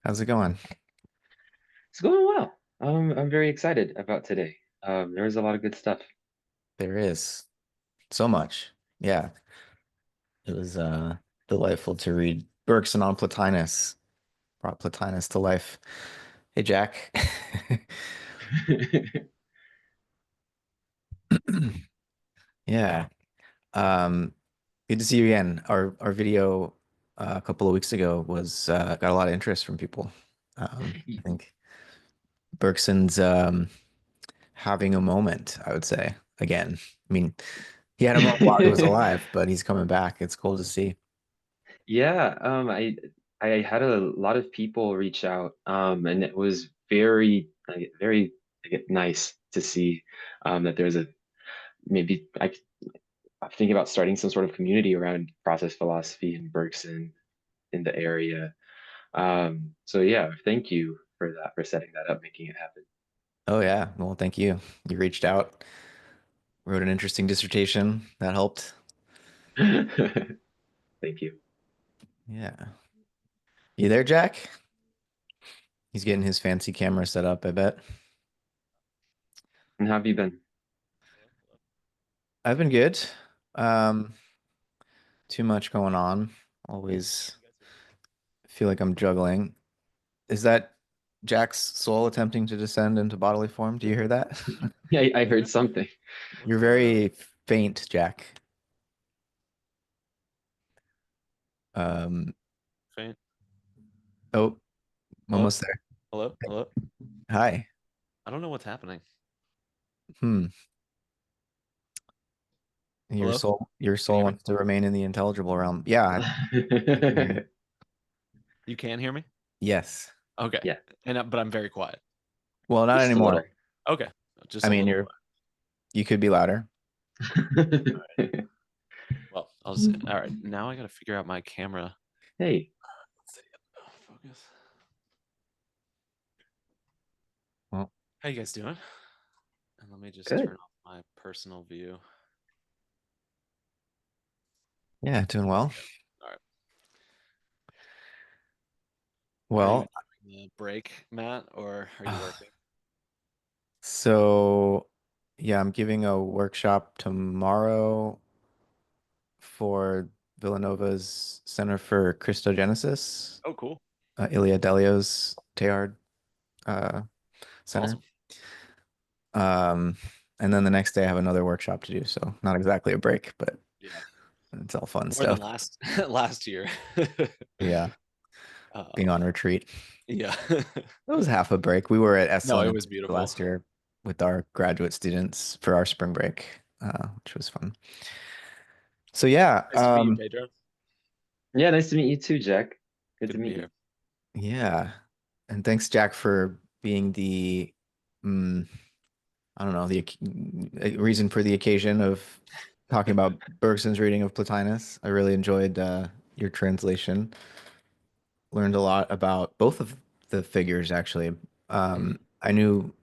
How's it going? It's going well. I'm very excited about today. There was a lot of good stuff. There is so much. Yeah, it was delightful to read Bergson on Plotinus. Brought Plotinus to life. Hey Jack. Yeah. Um, Good to see you again. Our video a couple of weeks ago was got a lot of interest from people. I think Bergson's having a moment, I would say, again. I mean, he had a moment while he was alive, but he's coming back. It's cool to see. Yeah, I had a lot of people reach out, and it was very nice to see that there's a maybe I'm thinking about starting some sort of community around process philosophy and Bergson in the area. So yeah, thank you for that, for setting that up, making it happen. Oh yeah. Well, thank you. You reached out, wrote an interesting dissertation. That helped. Thank you. Yeah. You there, Jack? He's getting his fancy camera set up, I bet. And how have you been? I've been good. Um, Too much going on. Always feel like I'm juggling. Is that Jack's soul attempting to descend into bodily form? Do you hear that? Yeah, I heard something. You're very faint, Jack. Um, Faint. oh, Hello? almost there. Hello? Hello? Hi. I don't know what's happening. Hmm. Hello? Your Can you soul hear me? wants to remain in the intelligible realm. Yeah, I can hear you. You can hear me? Yes. Okay. Yeah, But I'm very quiet. Well, not just a anymore. little. Okay. I Just a mean, little quiet. you could be louder. All right. Well, I'll just, all right. Now I got to figure out my camera. Hey, Let's see. Focus. Well, How you guys doing? And let me just good. turn off my personal view. yeah, doing well. All right. Are you Well, doing the break, Matt, or are you working? so yeah, I'm giving a workshop tomorrow for Villanova's Center for Christogenesis, Oh, cool. Ilia Delio's Teilhard uh, Center. Awesome. Um, and then the next day I have another workshop to do, so not exactly a break, but Yeah. it's all fun More than stuff. last last year. Yeah, being on um, retreat. yeah. It was half a break. We were at No, it Esalen was beautiful. last year with our graduate students for our spring break, which was fun. So yeah, Nice to meet you, Pedro. Yeah, nice to meet you too, Jack. Good Good to to be meet you. here. yeah, and thanks Jack for being the, mm, I don't know, the reason for the occasion of talking about Bergson's reading of Plotinus. I really enjoyed your translation. Learned a lot about both of the figures actually. Mhm, I knew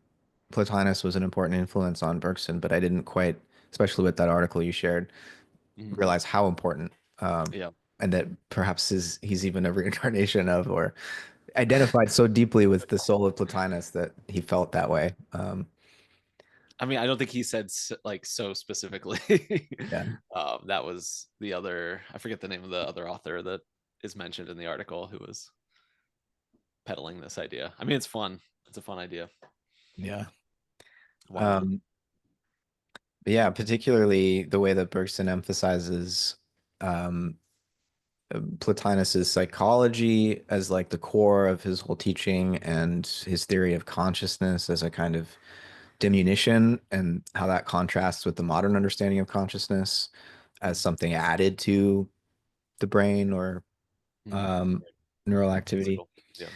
Plotinus was an important influence on Bergson, but I didn't quite, especially with that article you shared, mhm. realize how important, Yeah. and that perhaps he's even a reincarnation of, or identified so deeply with the soul of Plotinus that he felt that way. I mean, I don't think he said like so specifically. Yeah, That was the other, I forget the name of the other author that is mentioned in the article who was peddling this idea. I mean, it's fun. It's a fun idea. yeah. Why not? Um, but yeah, particularly the way that Bergson emphasizes um, Plotinus's psychology as like the core of his whole teaching and his theory of consciousness as a kind of diminution and how that contrasts with the modern understanding of consciousness as something added to the brain or Mhm. um, neural activity. Physical. Yeah.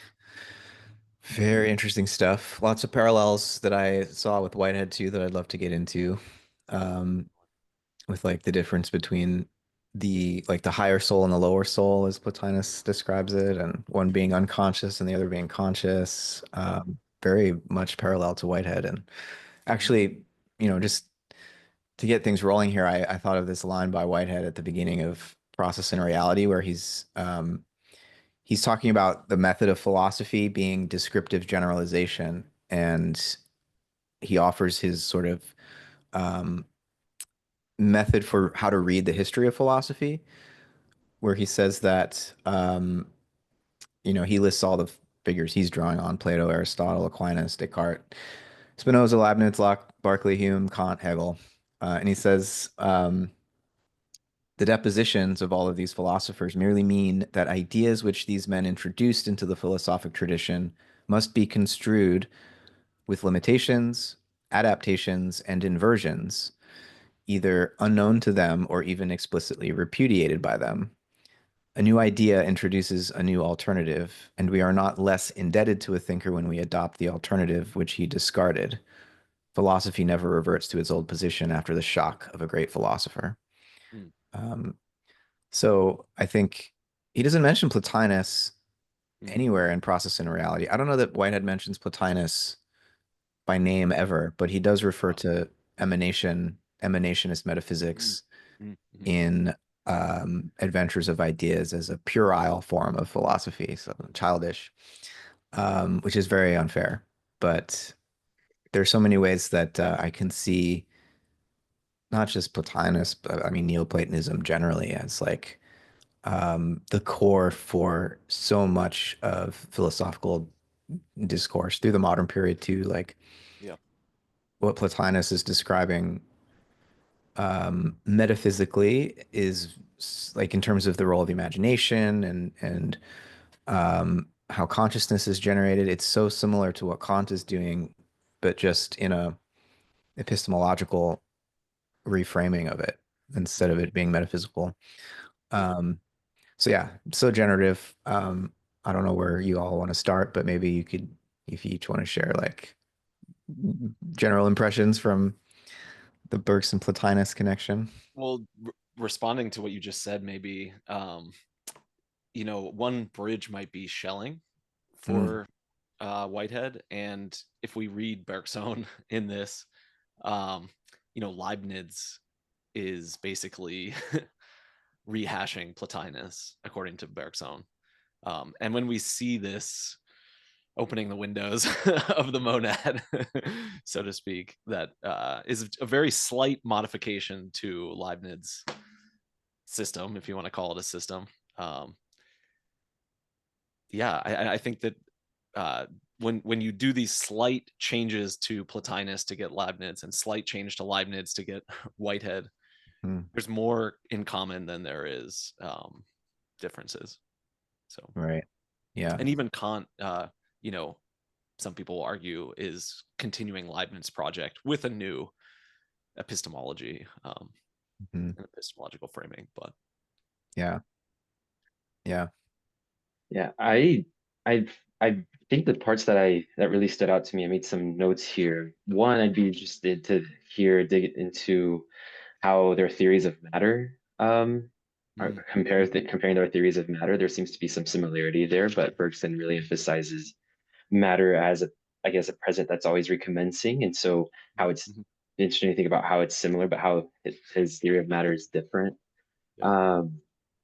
Very interesting stuff. Lots of parallels that I saw with Whitehead too that I'd love to get into. Um, with like the difference between the higher soul and the lower soul as Plotinus describes it, and one being unconscious and the other being conscious. Yeah. Very much parallel to Whitehead. And Mhm. actually, just to get things rolling here, I thought of this line by Whitehead at the beginning of Process and Reality, where he's talking about the method of philosophy being descriptive generalization, and he offers his sort of um, method for how to read the history of philosophy, where he says that he lists all the figures he's drawing on: Plato, Aristotle, Aquinas, Descartes, Spinoza, Leibniz, Locke, Berkeley, Hume, Kant, Hegel. And he says the depositions of all of these philosophers merely mean that ideas which these men introduced into the philosophic tradition must be construed with limitations, adaptations, and inversions, either unknown to them or even explicitly repudiated by them. A new idea introduces a new alternative, and we are not less indebted to a thinker when we adopt the alternative which he discarded. Philosophy never reverts to its old position after the shock of a great philosopher. Mm, Um, so I think he doesn't mention Plotinus mm, anywhere in Process and Reality. I don't know that Whitehead mentions Plotinus by name ever, but he does refer oh, to emanationist mm, metaphysics mhm. in Adventures of Ideas as a puerile form of philosophy, so childish, which is very unfair. But there's so many ways that I can see not just Plotinus, but I mean Neoplatonism generally as like the core for so much of philosophical discourse through the modern period too. Like Yeah. what Plotinus is describing metaphysically is like in terms of the role of the imagination and how consciousness is generated. It's so similar to what Kant is doing, but just in a epistemological reframing of it instead of Mhm. it being metaphysical. Yeah. Um, so yeah, so generative. I don't know where you all want to start, but maybe you could, if you each want to share like general impressions from the Bergson Plotinus connection. Well, responding to what you just said, maybe one bridge might be Schelling Mm, for Whitehead, and if we read Bergson in this, um, Leibniz is basically rehashing Plotinus according to Bergson. And when we see this opening the windows of the monad, so to speak, that is a very slight modification to Leibniz system, if you want to call it a system. Um, yeah, I think that uh, when you do these slight changes to Plotinus to get Leibniz and slight change to Leibniz to get Whitehead, mm, there's more in common than there is differences. So, right. Yeah. and even Kant, you know, some people argue is continuing Leibniz project with a new epistemology, Mhm. an epistemological framing. But Yeah. Yeah. Yeah, I I think the parts that really stood out to me, I made some notes here. One, I'd be interested to dig into how their theories of matter are mm, comparing their theories of matter. There seems to be some similarity there, but Bergson really emphasizes matter as I guess, a present that's always recommencing, and so how it's mm, interesting to think about how it's similar, but how his theory of matter is different. yeah, Um,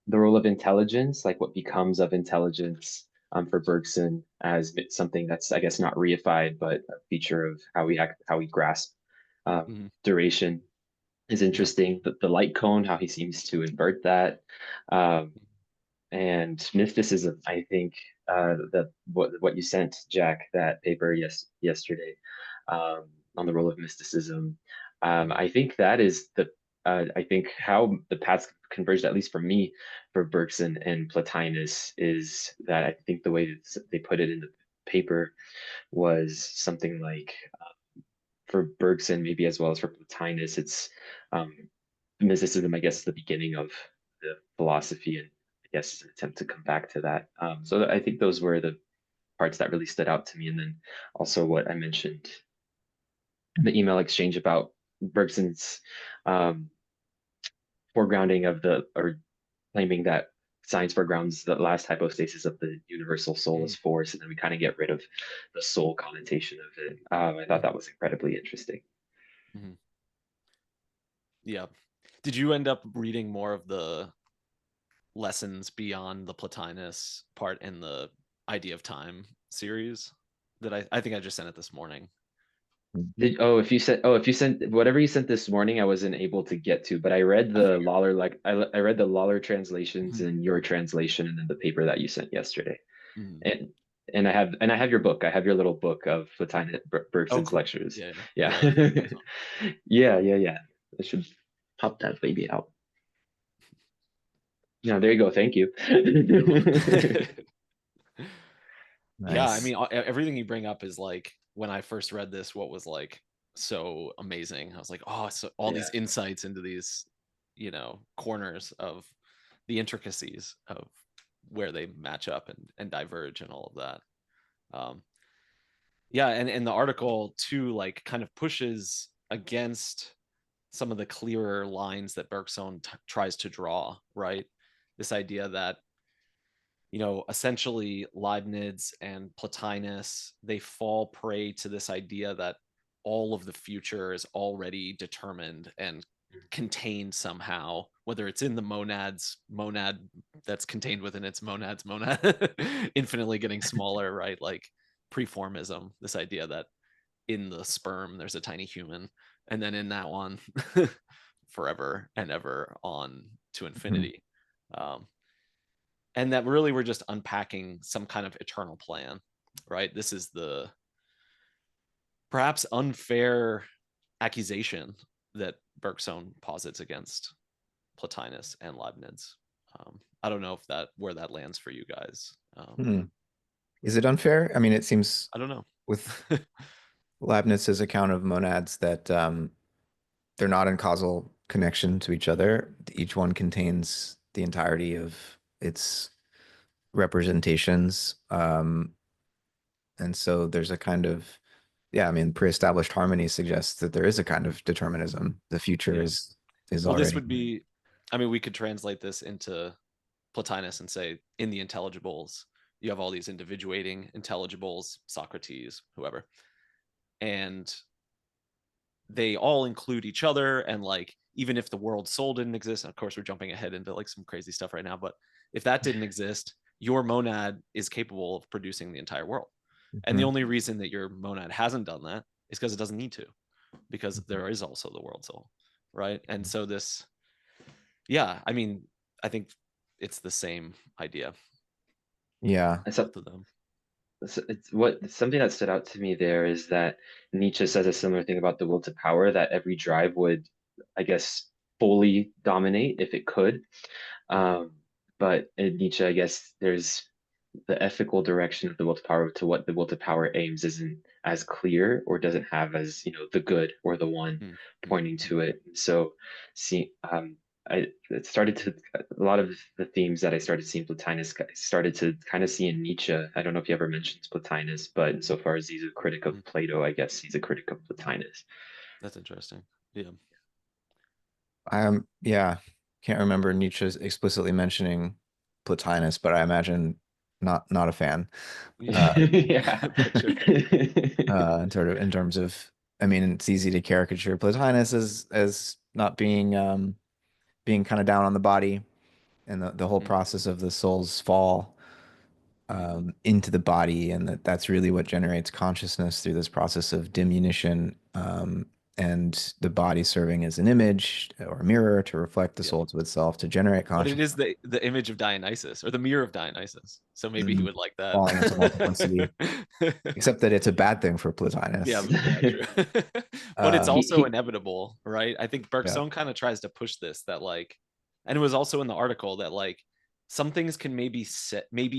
the role of intelligence, like what becomes of intelligence, for Bergson as something that's, I guess, not reified, but a feature of how we act, how we grasp mm, duration is yeah, interesting. The light cone, how he seems to invert that. Um, and mysticism, I think that what you sent, Jack, that paper yesterday, on the role of mysticism. mm, I think that is the I think how the paths converged, at least for me, for Bergson and Plotinus, is that I think the way they put it in the paper was something like, for Bergson, maybe as well as for Plotinus, it's um, mysticism, I guess, the beginning of the philosophy, and I guess an attempt to come back to that. So I think those were the parts that really stood out to me. And then also what I mentioned in the email exchange about Bergson's um, foregrounding of or claiming that science foregrounds the last hypostasis of the universal soul as mm, force, and then we kind of get rid of the soul connotation of it. I thought mm, that was incredibly interesting. mm, yeah. Did you end up reading more of the lessons beyond the Plotinus part in the Idea of Time series that I think I just sent it this morning. If you sent whatever you sent this morning, I wasn't able to get to, but I read I the figured. Lawler, like I read the Lawler translations Mhm. and your translation and then the paper that you sent yesterday. Mhm. And I have your book. I have your little book of Plotinus Oh, Bergson's cool. lectures. Yeah, yeah, Yeah. yeah. Awesome. Yeah. I should pop that baby out. Yeah, there you go. Thank you. Yeah, I Nice. mean, everything you bring up is like when I first read this, what was like so amazing. I was like, oh, so all Yeah. these insights into these, corners of the intricacies of where they match up and diverge and all of that. Um, yeah, and the article too, like, kind of pushes against some of the clearer lines that Bergson tries to draw, right? This idea that, essentially Leibniz and Plotinus, they fall prey to this idea that all of the future is already determined and contained somehow, whether it's in the monad that's contained within its monad, infinitely getting smaller, right? Like preformism, this idea that in the sperm there's a tiny human, and then in that one, forever and ever on to Mhm. infinity. And that really we're just unpacking some kind of eternal plan, right? This is the perhaps unfair accusation that Bergson posits against Plotinus and Leibniz. I don't know if that where that lands for you guys. Hmm. Is it unfair? I mean, it seems I don't know. with Leibniz's account of monads that they're not in causal connection to each other. Each one contains the entirety of its representations. And so there's a kind of, yeah, I mean, pre-established harmony suggests that there is a kind of determinism. The future Yeah. is Well, this already. would be, I mean, we could translate this into Plotinus and say in the intelligibles, you have all these individuating intelligibles, Socrates, whoever, and they all include each other. And like, even if the world soul didn't exist, and of course we're jumping ahead into like some crazy stuff right now, but if that didn't exist, your monad is capable of producing the entire world. And the Mhm. only reason that your monad hasn't done that is because it doesn't need to, because there is also the world soul, right? And so this, yeah, I mean, I think it's the same idea, Yeah. So, both of them. it's what something that stood out to me there is that Nietzsche says a similar thing about the will to power, that every drive would, I guess, fully dominate if it could. Mhm. Um, but in Nietzsche, I guess there's the ethical direction of the will to power to what the will to power aims isn't as clear or doesn't have as, the good or the one Mm-hmm. pointing to it. So see I it started to a lot of the themes that I started seeing Plotinus started to kind of see in Nietzsche. I don't know if he ever mentions Plotinus, but so far as he's a critic of Plato, I guess he's a critic of Plotinus. That's interesting. Yeah. Yeah, can't remember Nietzsche explicitly mentioning Plotinus, but I imagine not a fan. Uh, Yeah. Picture. in terms of, I mean, it's easy to caricature Plotinus as not being being kind of down on the body and the whole Mm-hmm. process of the soul's fall into the body, and that's really what generates consciousness through this process of diminution, and the body serving as an image or a mirror to reflect the Yeah. soul to itself to generate But it consciousness, is the image of Dionysus, or the mirror of Dionysus. So maybe he and would like that. falling into multiplicity, except that it's a bad thing for Plotinus. Yeah, true. But it's Uh, also He inevitable, right? I think yeah. Bergson kind of tries to push this, that like, and it was also in the article that like some things can maybe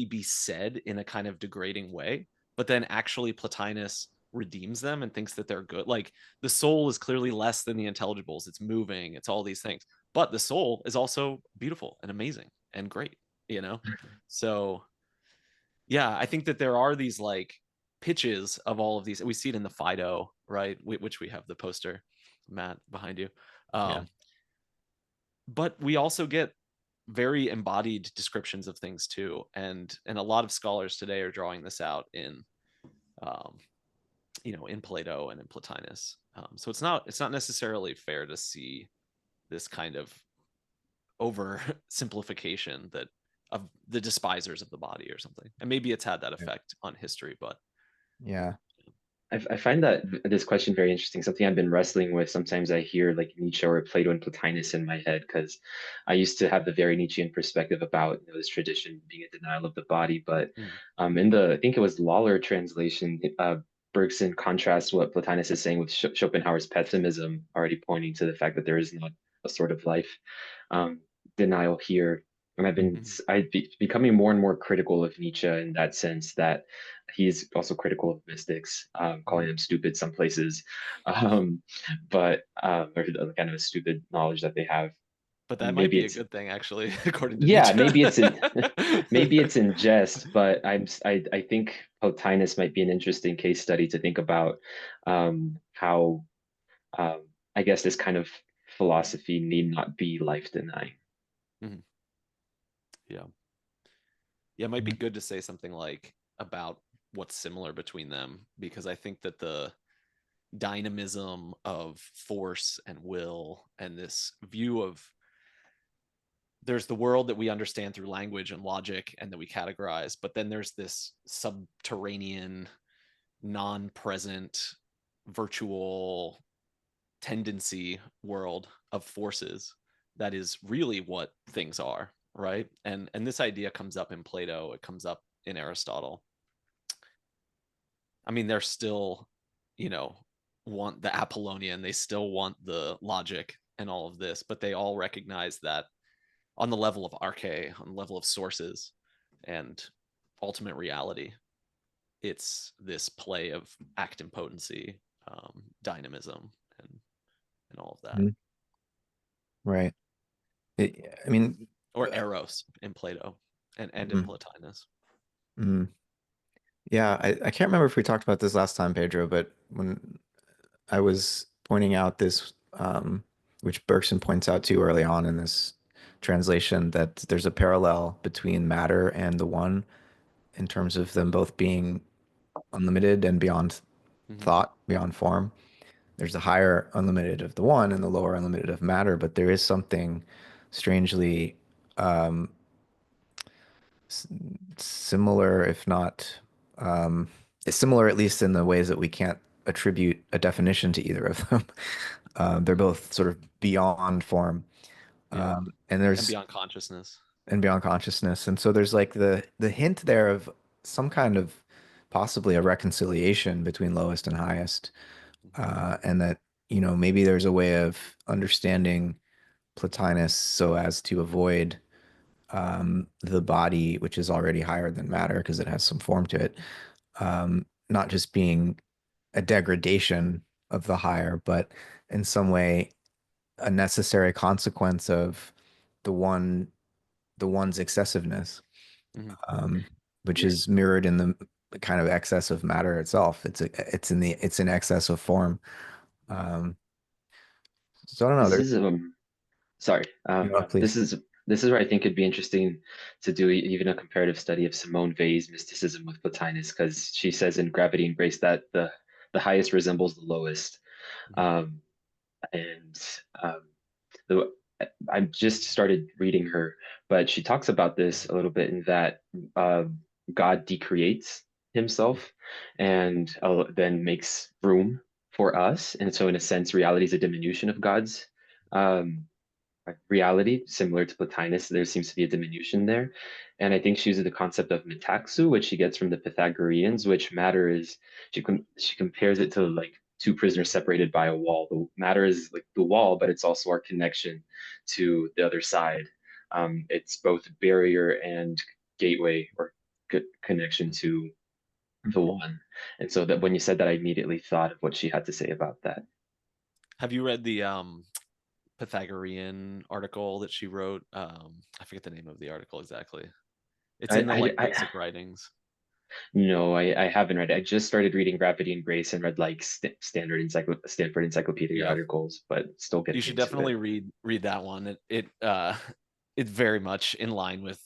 be said in a kind of degrading way, but then actually Plotinus redeems them and thinks that they're good. Like the soul is clearly less than the intelligibles. It's moving, it's all these things. But the soul is also beautiful and amazing and great, you know? So yeah, I think that there are these like pitches of all of these. We see it in the Fido, right? Which we have the poster, Matt, behind you. Yeah. Um, but we also get very embodied descriptions of things too, and a lot of scholars today are drawing this out in, um, in Plato and in Plotinus. So it's not necessarily fair to see this kind of oversimplification that of the despisers of the body or something. And maybe it's had that effect on history, but Yeah. I find that this question very interesting. Something I've been wrestling with. Sometimes I hear like Nietzsche or Plato and Plotinus in my head because I used to have the very Nietzschean perspective about this tradition being a denial of the body. But mm, in the I think it was Lawler translation, Bergson contrasts what Plotinus is saying with Schopenhauer's pessimism, already pointing to the fact that there is not a sort of life um, denial here. And mhm, becoming more and more critical of Nietzsche in that sense that he's also critical of mystics, calling mhm. them stupid some places, um, but or kind of a stupid knowledge that they have. But that might Maybe be a it's good thing, actually, according to yeah, Nietzsche. maybe it's in maybe it's in jest, but I think Plotinus might be an interesting case study to think about how I guess this kind of philosophy need not be life denying. Mhm. Yeah. Yeah, it might be Mhm. good to say something like about what's similar between them, because I think that the dynamism of force and will and this view of there's the world that we understand through language and logic and that we categorize, but then there's this subterranean, non-present, virtual tendency world of forces that is really what things are, right? And this idea comes up in Plato, it comes up in Aristotle. I mean, they're still, you know, want the Apollonian, they still want the logic and all of this, but they all recognize that on the level of arche, on the level of sources and ultimate reality, it's this play of act and potency, dynamism, and all of that. Mhm. Right. I mean, Or eros in Plato and in mm, Plotinus. mm. Yeah, I can't remember if we talked about this last time, Pedro, but when I was pointing out this, which Bergson points out too early on in this translation, that there's a parallel between matter and the one in terms of them both being unlimited and beyond Mm-hmm. thought, beyond form. There's a higher unlimited of the one and the lower unlimited of matter, but there is something strangely um, s- similar, if not it's similar, at least in the ways that we can't attribute a definition to either of them. They're Mm-hmm. both sort of beyond form, Yeah, and and there's beyond consciousness. and beyond consciousness, and so there's like the hint there of some kind of possibly a reconciliation between lowest and highest, and that maybe there's a way of understanding Plotinus so as to avoid the body, which is already higher than matter because it has some form to it, not just being a degradation of the higher, but in some way a necessary consequence of the one, the one's excessiveness, Mm-hmm. um, which is mirrored in the kind of excess of matter itself. It's in excess of form. Um, so I don't know. This There's, is sorry. please. This is where I think it'd be interesting to do even a comparative study of Simone Weil's mysticism with Plotinus, because she says in Gravity and Grace that the highest resembles the lowest. Mm-hmm. Um, and the I just started reading her, but she talks about this a little bit in that uh, God decreates himself and then makes room for us. And so, in a sense, reality is a diminution of God's um, reality, similar to Plotinus. There seems to be a diminution there. And I think she uses the concept of metaxu, which she gets from the Pythagoreans, which matter is, she compares it to like two prisoners separated by a wall. The matter is like the wall, but it's also our connection to the other side. It's both barrier and gateway or connection to the one. And so that when you said that, I immediately thought of what she had to say about that. Have you read the Pythagorean article that she wrote? I forget the name of the article exactly. It's in the like basic writings. No, I haven't read it. I just started reading Gravity and Grace and read like Stanford Encyclopedia Yeah, articles, but still you getting should into it. definitely read that one. It it's very much in line with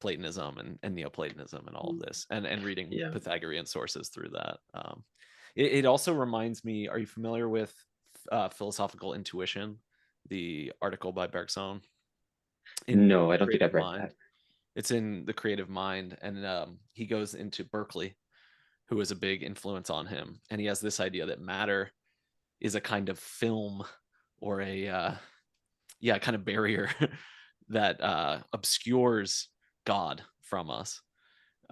Platonism and Neoplatonism and all of this, and reading Yeah. Pythagorean sources through that. It also reminds me. Are you familiar with philosophical intuition? The article by Bergson. in No, I don't think Creative I've read that. Mind. It's in the Creative Mind, and he goes into Berkeley, who is a big influence on him, and he has this idea that matter is a kind of film or a yeah, kind of barrier that obscures God from us.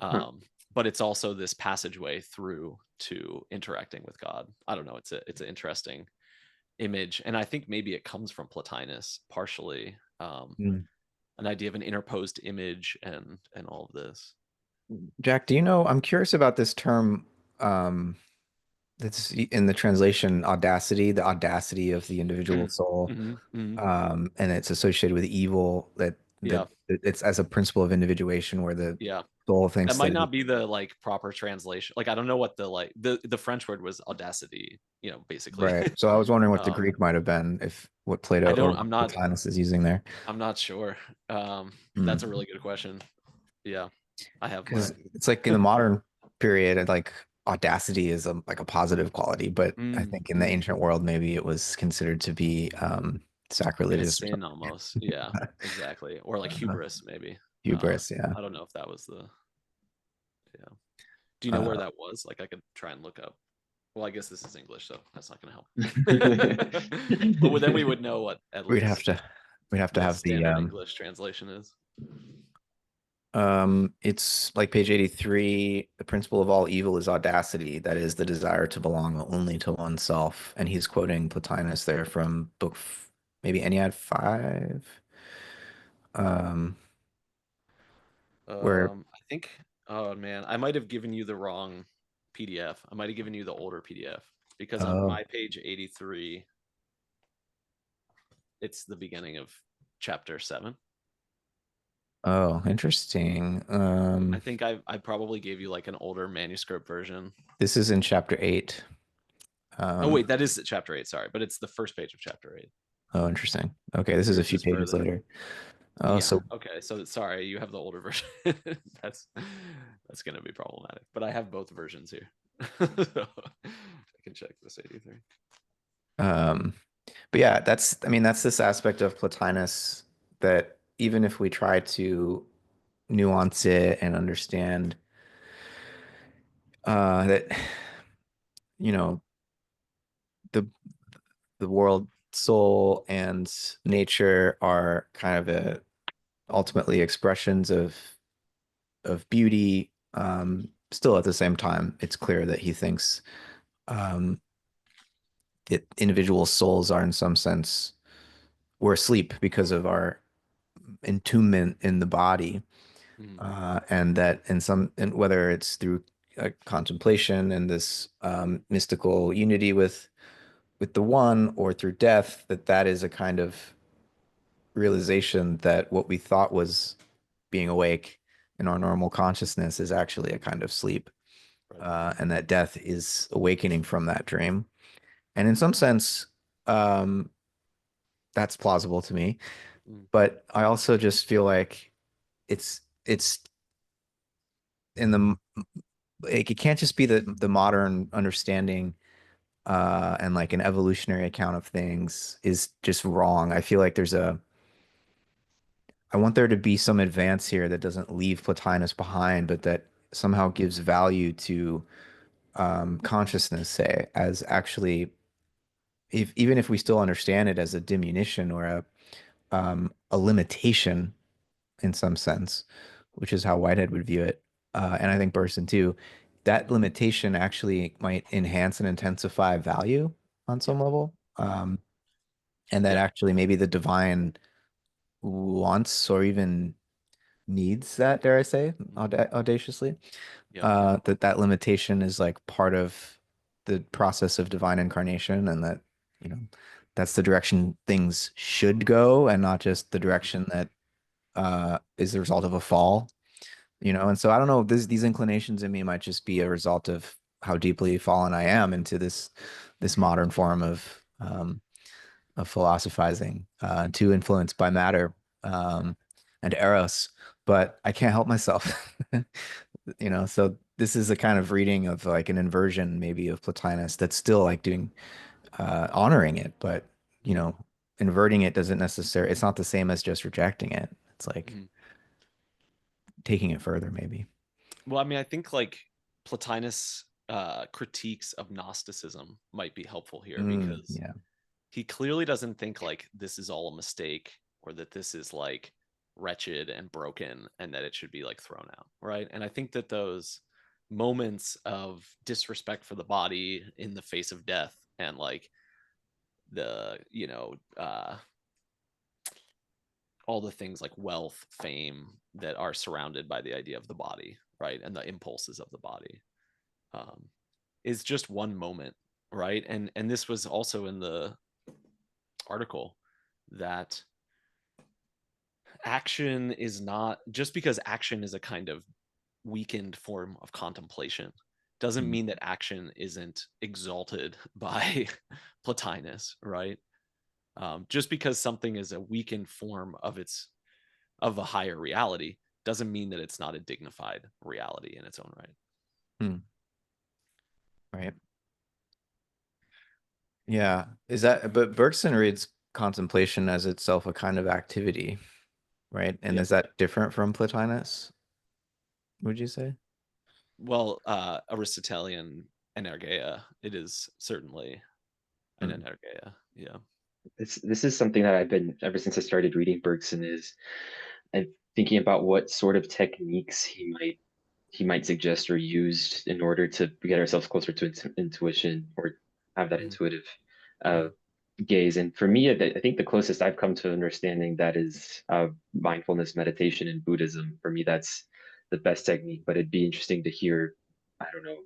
Huh. Um, but it's also this passageway through to interacting with God. I don't know. It's an interesting image, and I think maybe it comes from Plotinus partially. Mm. An idea of an interposed image and all of this. Jack, do you know, I'm curious about this term, um, that's in the translation audacity, the audacity of the individual soul. Mm-hmm, mm-hmm. And it's associated with evil that Yeah, it's as a principle of individuation where the yeah. soul That thinks might that not be the like proper translation. Like I don't know what the like the French word was audacity, basically. right. So I was wondering what the um Greek might have been, if what Plato I or don't what Plotinus is using there. I'm not sure. That's a Hmm. really good question. Yeah. I have Because my it's like in the modern period, and like audacity is like a positive quality, but I mm, think in the mm, ancient world, maybe it was considered to be like a sacrilegious or sin almost. Yeah, something. exactly. Or like Uh, hubris maybe. hubris, yeah. I don't know if that was the yeah. Do you know where Uh, that was? Like I could try and look up. Well, I guess this is English, so that's not going to help. But then we would know what at we'd have least to we'd have to the have the standard English translation is. it's like page 83. The principle of all evil is audacity, that is the desire to belong only to oneself. And he's quoting Plotinus there from maybe Ennead 5, um, where I think. Oh man, I might have given you the wrong PDF. I might have given you the older PDF because on oh my page 83, it's the beginning of chapter 7. oh interesting. I think I probably gave you like an older manuscript version. This is in chapter 8. Oh Um, wait, that is chapter 8. Sorry, but it's the first page of chapter 8. oh interesting. Okay, this is a Yours few is pages further. later. Oh, Yeah. so Okay. So sorry, you have the older version. That's gonna be problematic. But I have both versions here. So I can check this 83. um but yeah, I mean that's this aspect of Plotinus that even if we try to nuance it and understand that you know the the world, soul, and nature are kind of ultimately expressions of beauty. Still, at the same time, it's clear that he thinks um, individual souls are, in some sense, we're asleep because of our entombment in the body, Mm, and that and whether it's through contemplation and this mystical unity with the one, or through death, that is a kind of realization that what we thought was being awake in our normal consciousness is actually a kind of sleep, right. and that death is awakening from that dream. And in some sense, um, that's plausible to me. Mm, But I also just feel like it's in the like it can't just be the modern understanding and like an evolutionary account of things is just wrong. I feel like I want there to be some advance here that doesn't leave Plotinus behind, but that somehow gives value to consciousness, say, as actually, if even if we still understand it as a diminution or a limitation in some sense, which is how Whitehead would view it, and I think Burson too, that limitation actually might enhance and intensify value on yeah. some level, and that Yeah. actually maybe the divine wants or even needs that, dare I say, Mm, audaciously. yeah. That limitation is like part of the process of divine incarnation, and that, you know, that's the direction things should go, and not just the Mhm. direction that is the result of a fall, you know. And so I don't know, these inclinations in me might just be a result of how deeply fallen I am into this modern form of philosophizing, too influenced by matter, and eros, but I can't help myself. You know, so this is a kind of reading of like an inversion maybe of Plotinus that's still like doing honoring it, but you Mm, know, inverting it doesn't necessarily, it's not the same as just rejecting it. It's like Mhm. taking it further, maybe. Well, I mean, I think like Plotinus critiques of Gnosticism might be helpful here because Yeah. he clearly doesn't think like this is all a mistake or that this is like wretched and broken and that it should be like thrown out, right? And I think that those moments of disrespect for the body in the face of death and like the, all the things like wealth, fame that are surrounded by the idea of the body, right? And the impulses of the body, um, is just one moment, right? And this was also in the article that action is not just because action is a kind of weakened form of contemplation doesn't Mm. mean that action isn't exalted by Plotinus, right? Just because something is a weakened form of a higher reality doesn't mean that it's not a dignified reality in its own right. Mm. Right. Yeah. Is that, but Bergson reads contemplation as itself a kind of activity, right? And Yeah. is that different from Plotinus, would you say? Well, Aristotelian energeia, it is certainly an Mm. energeia. Yeah. This is something that I've been ever since I started reading Bergson is I'm thinking about what sort of techniques he might suggest or used in order to get ourselves closer to intuition or have that Mm, intuitive uh, mm, gaze. And for me, I think the closest I've come to understanding that is mindfulness meditation in Buddhism. For me, that's the best technique. But it'd be interesting to hear, I don't know,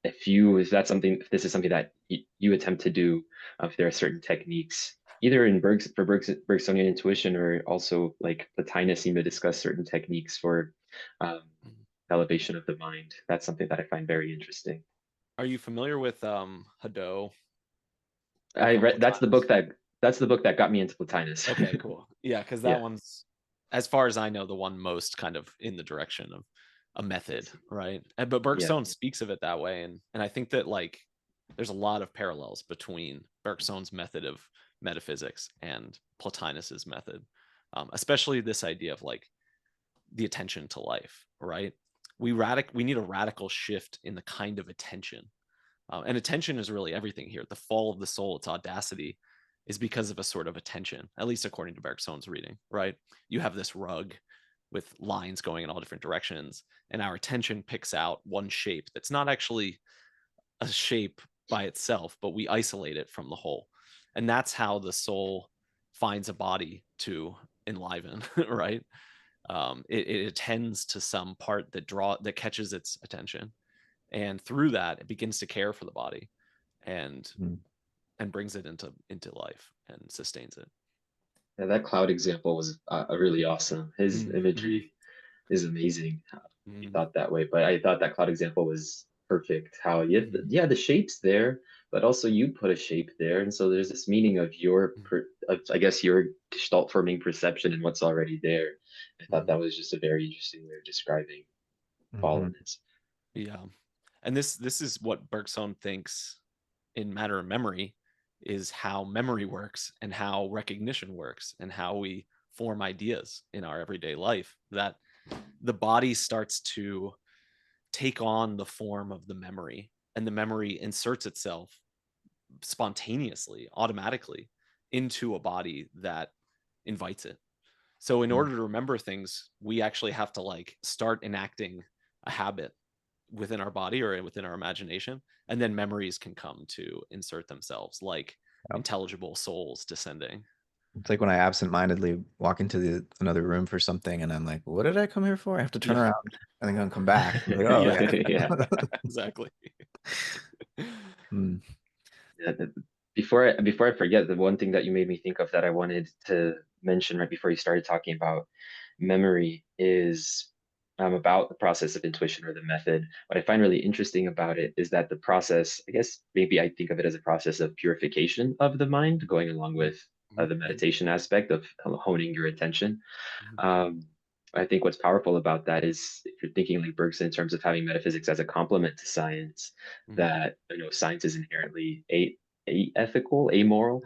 if this is something that you attempt to do, if there are certain techniques, either in Bergsonian intuition or also like Plotinus seem to discuss certain techniques for um, mm. elevation of the mind. That's something that I find very interesting. Are you familiar with Hadot I from read Plotinus? that's the book that got me into Plotinus. Okay, cool. Yeah, because that Yeah. one's, as far as I know, the one most kind of in the direction of a method, right? But Yeah. Bergson speaks of it that way, and I think that like there's a lot of parallels between Bergson's method of metaphysics and Plotinus's method, especially this idea of like the attention to life, right? We need a radical shift in the kind of attention, and attention is really everything here. The fall of the soul, its audacity, is because of a sort of attention, at least according to Bergson's reading, right? You have this rug with lines going in all different directions, and our attention picks out one shape that's not actually a shape by itself, but we isolate it from the whole. And that's how the soul finds a body to enliven, right? It attends to some part that catches its attention, and through that it begins to care for the body and Mm. brings it into life and sustains it. Yeah, that cloud example was really awesome. His Mm-hmm. imagery is amazing. How he Mm-hmm. thought that way, but I thought that cloud example was perfect. How Mm-hmm. yeah, the shape's there, but also you put a shape there, and so there's this meaning of I guess your gestalt forming perception and what's already there. I thought Mm-hmm. that was just a very interesting way of describing Hmm. fallenness. Yeah, and this is what Bergson thinks in matter of memory is how memory works and how recognition works and how we form ideas in our everyday life, that the body starts to take on the form of the memory, and the memory inserts itself spontaneously, automatically into a body that invites it. So in order to remember things, we actually have to like start enacting a habit within our body or within our imagination, and then memories can come to insert themselves like Yep. intelligible souls descending. It's like when I absentmindedly walk into another room for something and I'm like, what did I come here for? I have to turn Yeah. around and then come back. I'm like, oh, Yeah. yeah. Yeah. Exactly. Mm. Yeah, before I forget, the one thing that you made me think of that I wanted to mention right before you started talking about memory is about the process of intuition or the method. What I find really interesting about it is that the process, I guess maybe I think of it as a process of purification of the mind, going along with the meditation aspect of honing your attention. Um, I think what's powerful about that is if you're thinking like Bergson in terms of having metaphysics as a complement to science, that science is inherently aethical, amoral.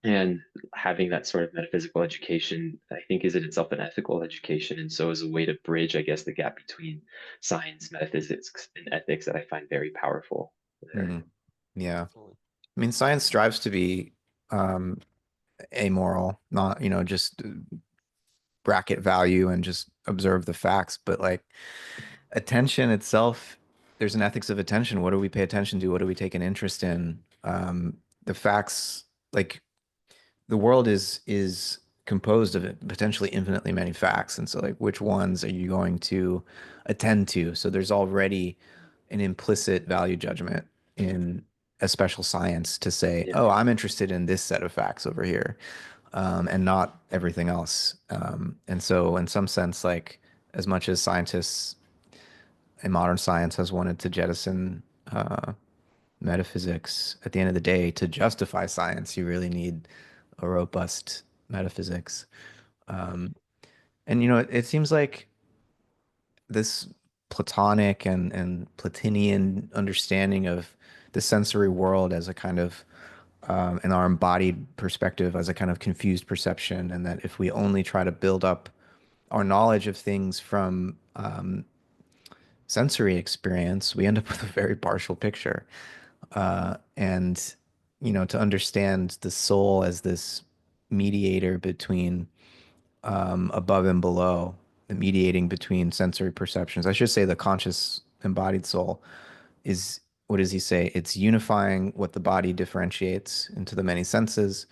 And having that sort of metaphysical education, I think, is in itself an ethical education, and so is a way to bridge, I guess, the gap between science, metaphysics, and ethics that I find very powerful there. Mm. Yeah. Definitely. I mean, science strives to be um, amoral, not, just bracket value and just observe the facts. But like attention itself, there's an ethics of attention. What do we pay attention to? What do we take an interest in? The facts, like the world is composed of potentially infinitely many facts, and so like which ones are you going to attend to? So there's already an implicit value judgment in a special science to say, Yeah. oh, I'm interested in this set of facts over here, and not everything else. And so in some sense, like as much as scientists in modern science has wanted to jettison metaphysics, at the end of the day, to justify science, you really need a robust metaphysics. Um, and it seems like this Platonic and Platinian understanding of the sensory world as a kind of in our embodied perspective as a kind of confused perception, and that if we only try to build up our knowledge of things from sensory experience, we end up with a very partial picture. And to understand the soul as this mediator between above and below, the mediating between sensory perceptions. I should say the conscious embodied soul is, what does he say? It's unifying what the body differentiates into the many senses,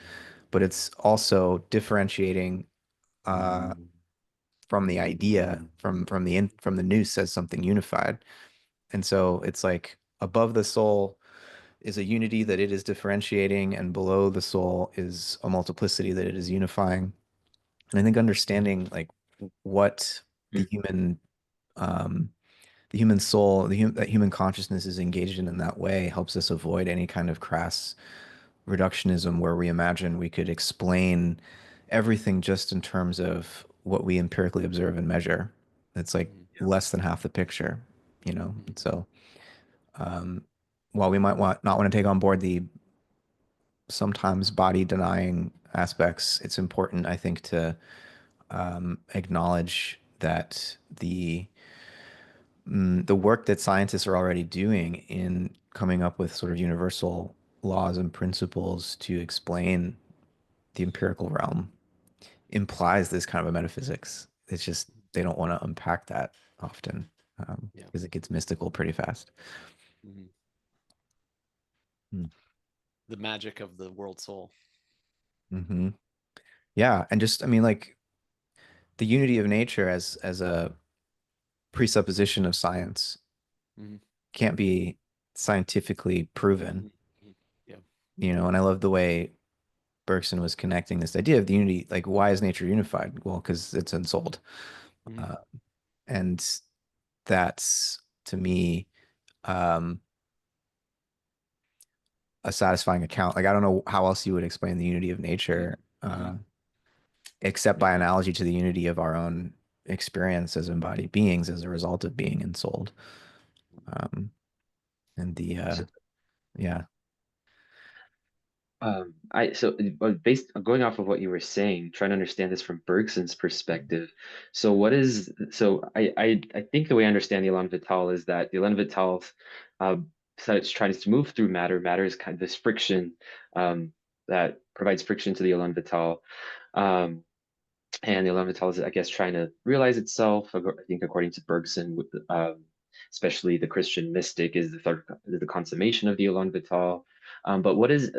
but it's also differentiating uh, from the idea, from the nous as something unified. And so it's like above the soul is a unity that it is differentiating, and below the soul is a multiplicity that it is unifying. And I think understanding like what the Mm. human um, the human soul, that human consciousness is engaged in that way helps us avoid any kind of crass reductionism where we imagine we could explain everything just in terms of what we empirically observe and measure. It's like Mhm. less than half the picture, you know? Mhm. So, um, while we might not want to take on board the sometimes body denying aspects, it's important, I think, to acknowledge that the work that scientists are already doing in coming up with sort of universal laws and principles to explain the empirical realm implies this kind of a metaphysics. It's just they don't want to unpack that often Yeah. because it gets mystical pretty fast. Mhm. Mm. The magic of the world soul. Hmm. Yeah, and just I mean like the unity of nature as a presupposition of science Mhm. can't be scientifically proven, Mhm. Mhm. Yeah. and I love the way Bergson was connecting this idea of the unity, like why is nature unified? Well, because it's unsouled. Mhm. Uh, and that's to me um, a satisfying account. Like I don't know how else you would explain the unity of Mhm. nature, Mhm. except Yeah. by analogy to the unity of our own experience as embodied beings as a result of being ensouled. Um, and the So, yeah. based going off of what you were saying, trying to understand this from Bergson's perspective. So what is so I think the way I understand the Elan Vital is that the Elan Vital starts trying to move through matter. Matter is kind of this friction that provides friction to the Elan Vital. Um, and the Elan Vital is, I guess, trying to realize itself. I think, according to Bergson, with especially the Christian mystic, is the consummation of the Elan Vital. But what is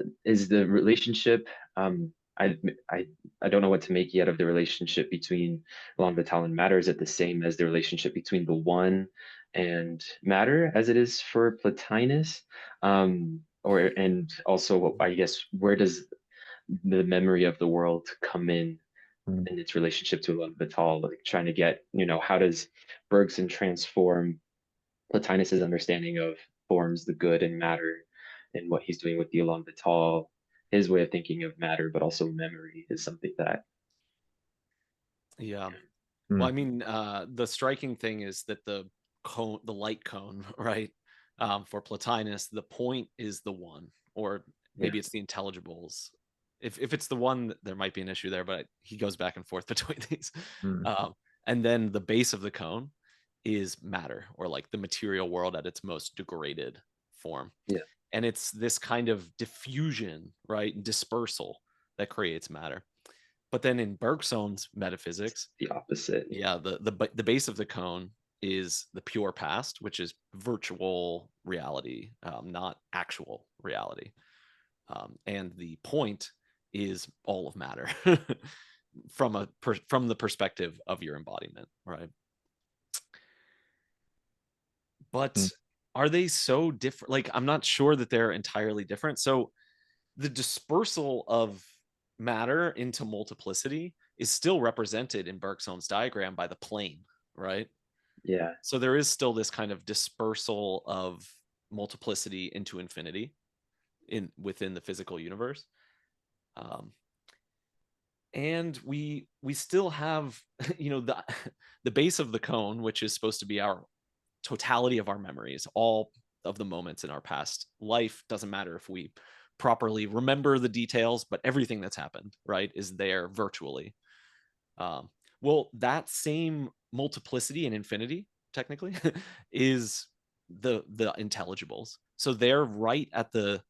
the relationship? Um, I, I I don't know what to make yet of the relationship between Elan Vital and matter. Is it the same as the relationship between the one and matter as it is for Plotinus? Or and also, I guess, where does the memory of the world come Mm. in its relationship to Elan Vital, like trying to get, how does Bergson transform Plotinus's understanding of forms, the good and matter, and what he's doing with the Elan Vital, his way of thinking of matter, but also memory is something that, Yeah. Well, Mm. I mean, the striking thing is that the light cone, right? For Plotinus, the point is the one, or yeah, maybe it's the intelligibles. If it's the one, there might be an issue there, but he goes back and forth between these. Mm. And then the base of the cone is matter, or like the material world at its most degraded form. Yeah. And it's this kind of diffusion, right, dispersal that creates matter. But then in Bergson's metaphysics, The opposite. yeah, the base of the cone is the pure past, which is virtual reality, not actual reality. And the point is all of matter from the perspective of your embodiment, right? But Mm. are they so different? Like, I'm not sure that they're entirely different. So the dispersal of matter into multiplicity is still represented in Bergson's diagram by the plane, right? Yeah. So there is still this kind of dispersal of multiplicity into infinity within the physical universe. And we still have the base of the cone, which is supposed to be our totality of our memories, all of the moments in our past life. Doesn't matter if we properly remember the details, but everything that's happened, right, is there virtually. Well, that same multiplicity and infinity, technically, is the intelligibles. So they're right at the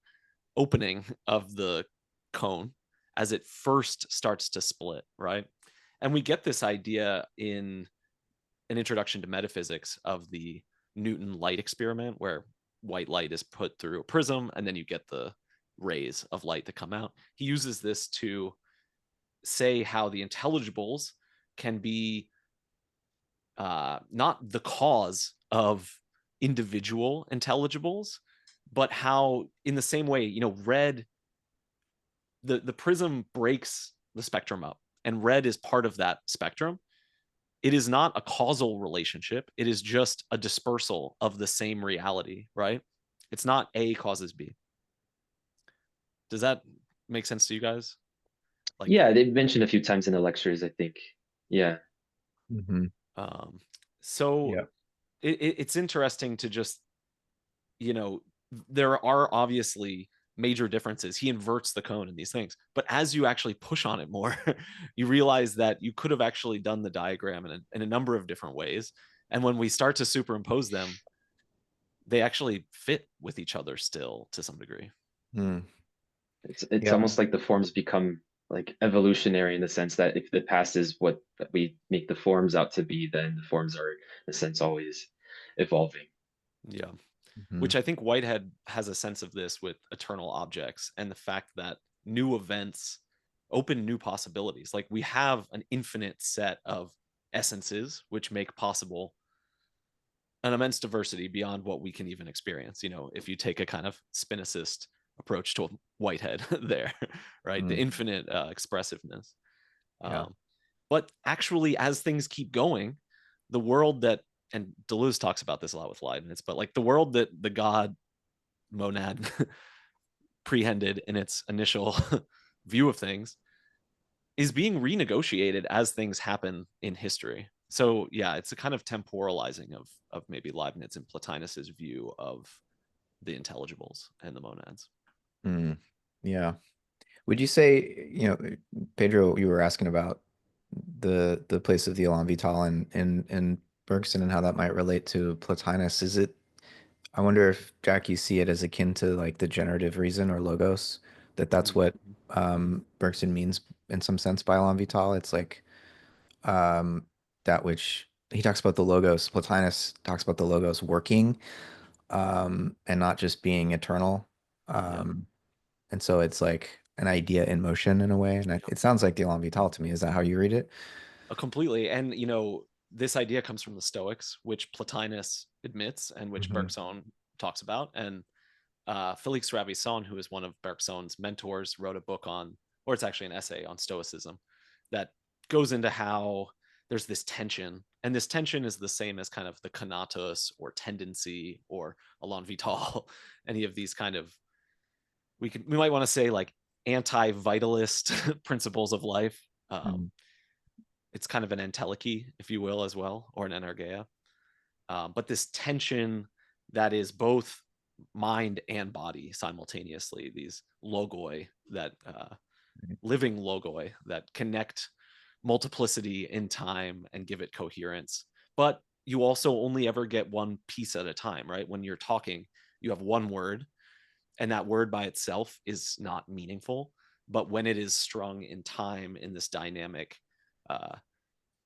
opening of the cone as it first starts to split, right? And we get this idea in an introduction to metaphysics of the Newton light experiment, where white light is put through a prism and then you get the rays of light that come out. He uses this to say how the intelligibles can be not the cause of individual intelligibles, but how, in the same way, red, the prism breaks the spectrum up, and red is part of that spectrum. It is not a causal relationship. It is just a dispersal of the same reality, right? It's not A causes B. Does that make sense to you guys? Like, Yeah, they've mentioned a few times in the lectures, I think. Yeah. Hmm. um, so Yeah. it's interesting to just, you know, there are obviously major differences. He inverts the cone in these things, but as you actually push on it more, you realize that you could have actually done the diagram in a number of different ways. And when we start to superimpose them, they actually fit with each other still to some degree. Mm. It's Yeah. almost like the forms become like evolutionary in the sense that if the past is what we make the forms out to be, then the forms are in a sense always evolving. Yeah. Hmm. Which I think Whitehead has a sense of this with eternal objects and the fact that new events open new possibilities. Like, we have an infinite set of essences which make possible an immense diversity beyond what we can even experience. If you take a kind of spinicist approach to Whitehead there, right? The Mm. infinite expressiveness. Yeah. But actually, as things keep going, the world that, and Deleuze talks about this a lot with Leibniz, but like the world that the God monad prehended in its initial view of things is being renegotiated as things happen in history. So yeah, it's a kind of temporalizing of maybe Leibniz and Plotinus's view of the intelligibles and the monads. Mm. Yeah. Would you say, Pedro, you were asking about the place of the elan vital in Bergson and how that might relate to Plotinus. I wonder if, Jack, you see it as akin to like the generative reason or logos, that's what Mm-hmm. Bergson means in some sense by elan vital. It's like um, that which he talks about the logos. Plotinus talks about the logos working and not just being eternal. Yeah. Um, and so it's like an idea in motion in a way. And Yep. it sounds like the elan vital to me. Is that how you read it? Completely. And this idea comes from the Stoics, which Plotinus admits and which Hmm. Bergson talks about. And Felix Ravison, who is one of Bergson's mentors, wrote a book on, or it's actually an essay on Stoicism that goes into how there's this tension. And this tension is the same as kind of the conatus or tendency or elan vital, any of these kind of, we might want to say, like, anti-vitalist principles of life. Mm. It's kind of an entelechy, if you will, as well, or an energeia. But this tension that is both mind and body simultaneously, these logoi that living logoi that connect multiplicity in time and give it coherence. But you also only ever get one piece at a time, right? When you're talking, you have one word, and that word by itself is not meaningful. But when it is strung in time in this dynamic, uh,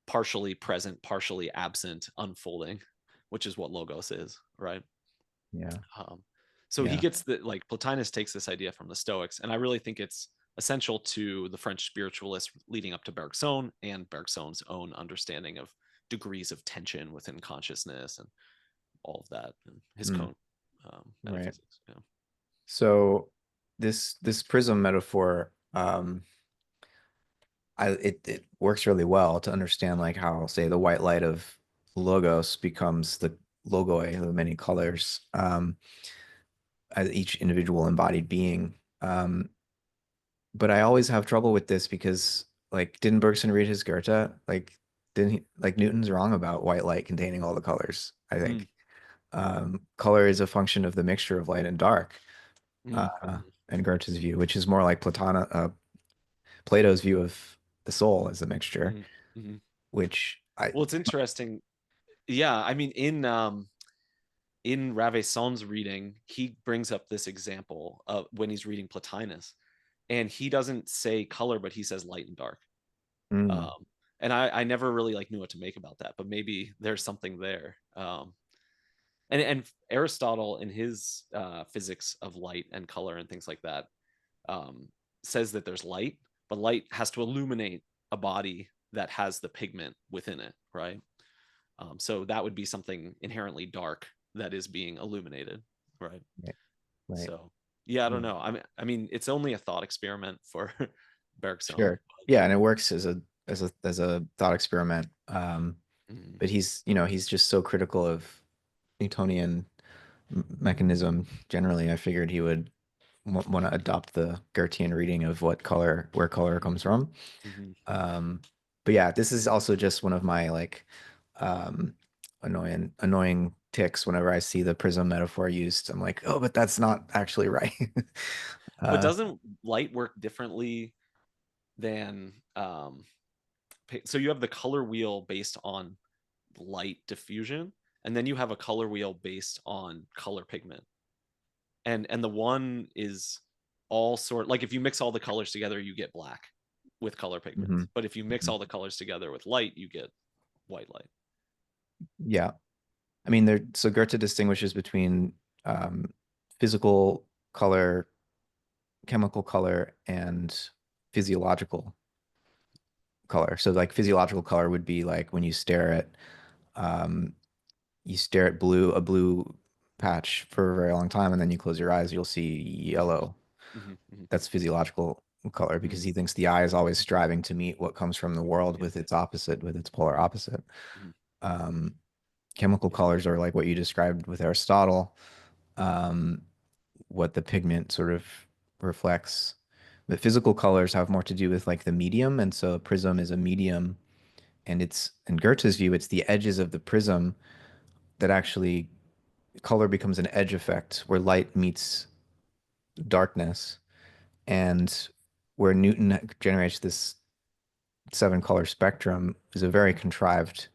partially present, partially absent unfolding, which is what logos is, right? Yeah. Um, so he Yeah. gets the like Plotinus takes this idea from the Stoics, and I really think it's essential to the French spiritualists leading up to Bergson and Bergson's own understanding of degrees of tension within consciousness and all of that, and his Mm, cone right. metaphysics. Yeah. So this prism metaphor, it works really well to understand like how, say, the white light of logos becomes the logoi, the many colors, as each individual embodied being. But I always have trouble with this because, like, didn't Bergson read his Goethe? Like, didn't he, like, Newton's wrong about white light containing all the colors, I Mm, think. Color is a function of the mixture of light and dark, mm, in Goethe's view, which is more like Plato's view of the soul as a mixture, mm, mm. which I, Well, it's interesting. Yeah, I mean, in Ravisson's reading, he brings up this example of when he's reading Plotinus, and he doesn't say color, but he says light and dark. mm, Um, and I never really like knew what to make about that, but maybe there's something there. And Aristotle in his physics of light and color and things like that um, says that there's light, but light has to illuminate a body that has the pigment within it, right? So that would be something inherently dark that is being illuminated, right? right, right. So yeah, I don't Yeah, know. I mean, it's only a thought experiment for Bergson. sure. Yeah, and it works as a thought experiment. Mm, But he's just so critical of Newtonian mechanism generally. I figured he would want to adopt the Goethean reading of where color comes from. mhm. Um, but yeah, this is also just one of my like um, annoying ticks whenever I see the prism metaphor used. I'm like, oh, but that's not actually right. But uh, doesn't light work differently than so you have the color wheel based on light diffusion, and then you have a color wheel based on color pigment. And the one is all sort like if you mix all the colors together, you get black with color mhm, pigments. But if you mix mhm. all the colors together with light, you get white light. Yeah. I mean, so Goethe distinguishes between um, physical color, chemical color, and physiological color. So like physiological color would be like when um, you stare at a blue patch for a very long time, and then you close your eyes, you'll see yellow. Mm-hmm, mm-hmm, That's physiological color mm-hmm. because he thinks the eye is always striving to meet what comes from the world Yeah. with its opposite, with its polar opposite. Mm-hmm. Um, Chemical Yeah. colors are like what you described with Aristotle, um, what the pigment sort of reflects. But physical colors have more to do with like the medium, and so a prism is a medium, and it's in Goethe's view, it's the edges of the prism that actually color becomes an edge effect where light meets darkness, and where Newton generates this seven color spectrum is a very contrived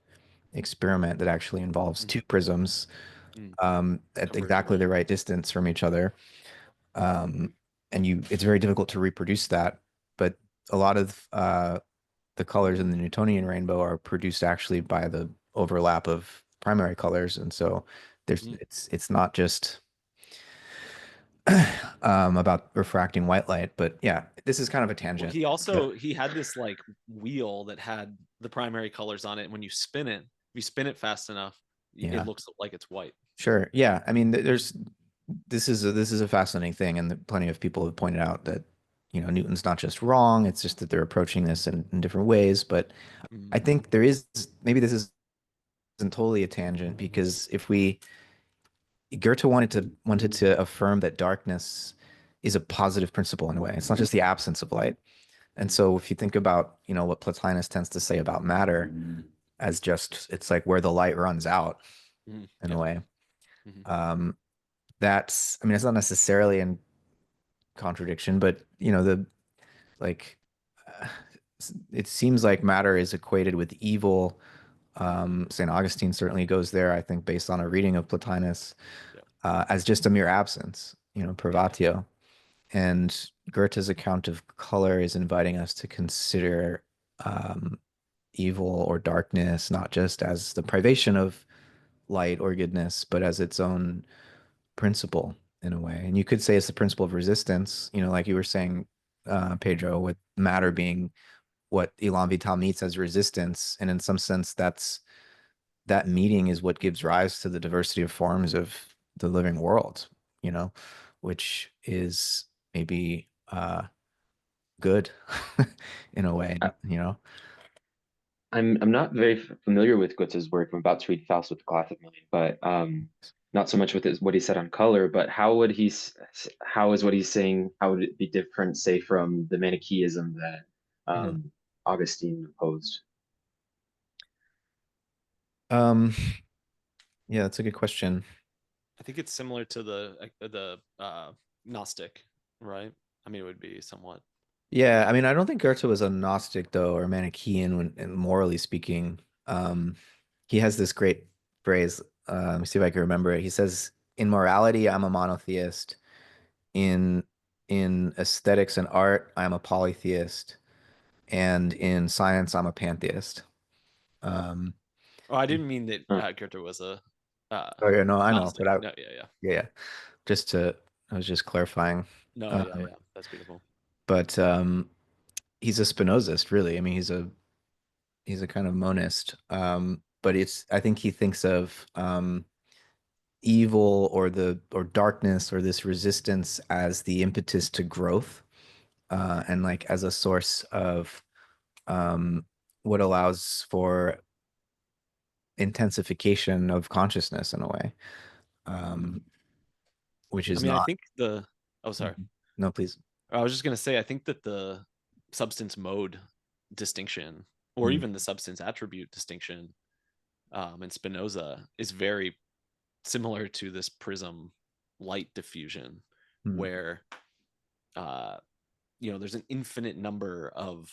experiment that actually involves Mm-hmm. two prisms Mm-hmm. at Converging. exactly the right distance from each other. Um, and it's very difficult to reproduce that. But a lot of the colors in the Newtonian rainbow are produced actually by the overlap of primary colors, and so Mm. it's not just about refracting white light, but yeah, this is kind of a Well, tangent. But he had this like wheel that had the primary colors on it. And when you spin it, if you spin it fast enough, it yeah, looks like it's white. sure, yeah. I mean, this is a fascinating thing, and plenty of people have pointed out that Newton's not just wrong; it's just that they're approaching this in different ways. But Mm, I think there is maybe this isn't totally a tangent because if we Goethe wanted to affirm that darkness is a positive principle in a way. It's not just the absence of light. And mm, so if you think about, what Plotinus tends to say about matter as just it's like where the light runs out mm, in a yep. way. Mm-hmm, Um, I mean, it's not necessarily in contradiction, but the like uh, it seems like matter is equated with evil. St. Augustine certainly goes there, I think, based on a reading of Plotinus, Yeah. as just a mere absence, Yeah. privatio. And Goethe's account of color is inviting us to consider um, evil or darkness not just as the privation of light or goodness, but as its own principle in a way. And you could say it's the principle of resistance, like you were saying, Pedro, with matter being what Elan Vital meets as resistance. And in some sense, that meeting is what gives rise to the diversity of forms of the living world, you know, which is maybe good in a way, I, you know. I'm not very familiar with Goethe's work. I'm about to read Faust with the Cloth of Million, but not so much with what he said on color, but how is what he's saying, how would it be different, say, from the Manichaeism that Mm. Augustine opposed? Um, yeah, that's a good question. I think it's similar to the Gnostic, right? I mean, it would be somewhat. Yeah, I mean, I don't think Goethe was a Gnostic though, or Manichaean when morally speaking. Um, he has this great phrase. Let me see if I can remember it. He says, "In morality, I'm a monotheist. In aesthetics and art, I'm a polytheist, and in science, I'm a pantheist." Um, Oh, I didn't mean that Huh. Goethe was a uh, oh yeah, no, I know, but Gnostic. No, yeah, yeah. yeah, just to, I was just clarifying. No, yeah, Um, yeah. That's beautiful. but he's a Spinozist, really. I mean, he's a kind of monist. But I think he thinks of evil or darkness or this resistance as the impetus to growth, and like as a source of um, what allows for intensification of consciousness in a way, um, which I is mean, I not. think the. Oh, sorry. Mhm. No, please. I was just gonna say, I think that the substance mode distinction, or Mm, even the substance attribute distinction, in Spinoza is very similar to this prism light diffusion, mm, where uh, there's an infinite number of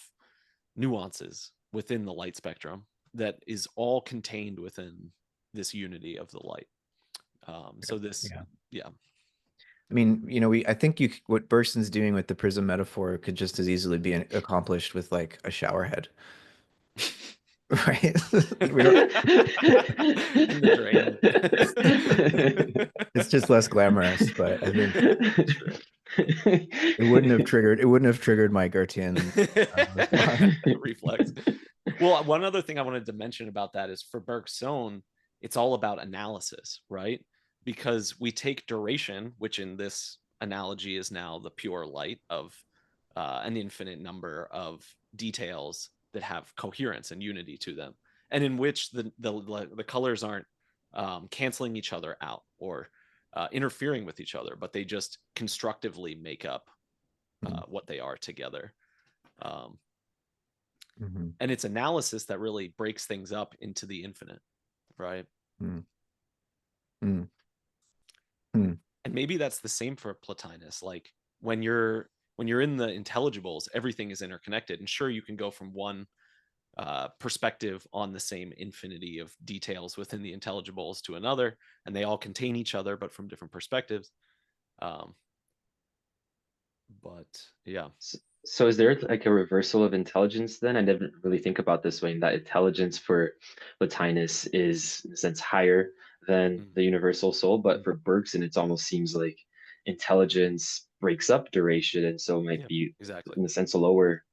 nuances within the light spectrum that is all contained within this unity of the light. So this, yeah. yeah, I mean, I think what Bergson's doing with the prism metaphor could just as easily be accomplished with like a shower head, right? We don't. and the drain. It's just less glamorous, but I think True. it wouldn't have triggered my Gertian response. Reflex. Well, one other thing I wanted to mention about that is for Bergson, it's all about analysis, right? Because we take duration, which in this analogy is now the pure light of an infinite number of details that have coherence and unity to them, and in which the colors aren't canceling each other out or interfering with each other, but they just constructively make up what they are together. Um, Mhm. and it's analysis that really breaks things up into the infinite, right? Mhm. Mhm. Mhm. And maybe that's the same for Plotinus. Like when you're in the intelligibles, everything is interconnected, and sure, you can go from one perspective on the same infinity of details within the intelligibles to another, and they all contain each other, but from different perspectives. Um, but yeah, So is there like a reversal of intelligence then? I never really think about this way, in that intelligence for Plotinus is in a sense higher than mm, the universal soul, but for Bergson, it almost seems like intelligence breaks up duration and so might yeah, be exactly. in a sense lower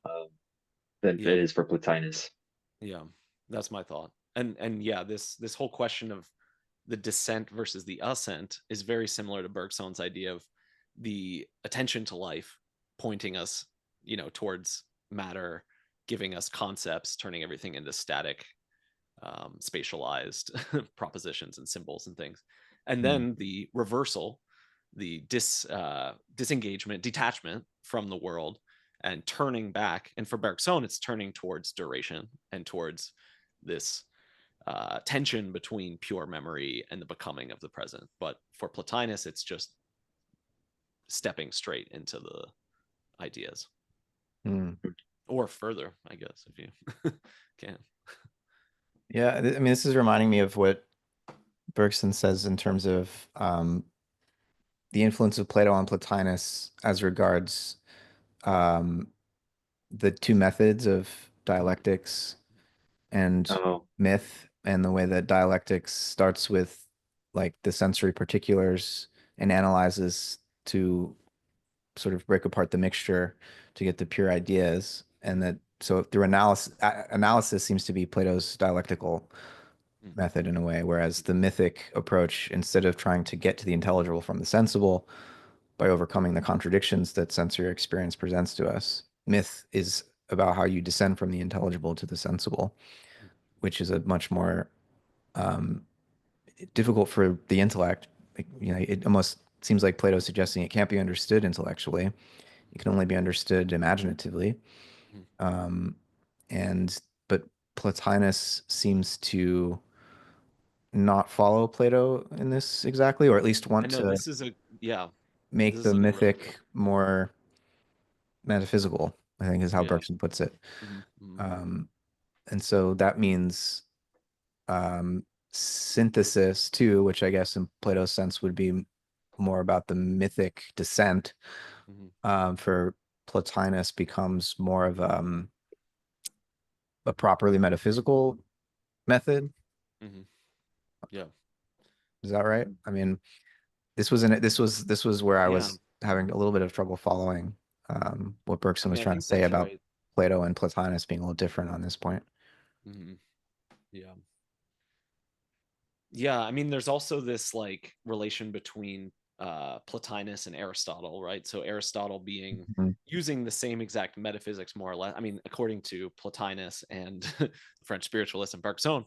um, than it Yeah, is for Plotinus. yeah, that's my thought. And yeah, this whole question of the descent versus the ascent is very similar to Bergson's idea of the attention to life pointing us, towards matter, giving us concepts, turning everything into static, spatialized propositions and symbols and things. And Mhm. then the reversal, the disengagement, detachment from the world, and turning back. And for Bergson, it's turning towards duration and towards this tension between pure memory and the becoming of the present. But for Plotinus, it's just stepping straight into the ideas, Hmm. or further, I guess, if you can. Yeah, I mean, this is reminding me of what Bergson says in terms of the influence of Plato on Plotinus as regards um, the two methods of dialectics and Oh, myth, and the way that dialectics starts with like the sensory particulars and analyzes to sort of break apart the mixture to get the pure ideas, and that so through analysis seems to be Plato's dialectical Mm-hmm. method in a way, whereas the mythic approach, instead of trying to get to the intelligible from the sensible by overcoming the contradictions that sensory experience presents to us, myth is about how you descend from the intelligible to the sensible, which is a much more um, difficult for the intellect. Like, you know, it almost seems like Plato's suggesting it can't be understood intellectually. It can only be understood imaginatively. Mm-hmm. Um, and but Plotinus seems to not follow Plato in this exactly, or at least I want know to this is a yeah, this make is the a really good. mythic more metaphysical, I think is how Yeah. Bergson puts it. Mm-hmm. Mm-hmm. Um, and so that means synthesis too, which I guess in Plato's sense would be more about the mythic descent. Mm-hmm. For Plotinus becomes more of a properly metaphysical method. Mm-hmm. Yeah. Is that right? I mean, this was where I Yeah. was having a little bit of trouble following what I Bergson was mean, I trying to think say that's about right. Plato and Plotinus being a little different on this point. Mm-hmm. Yeah. Yeah, I mean, there's also this like relation between Plotinus and Aristotle, right? So Aristotle being Mhm. using the same exact metaphysics, more or less. I mean, according to Plotinus and French spiritualist and Bergson,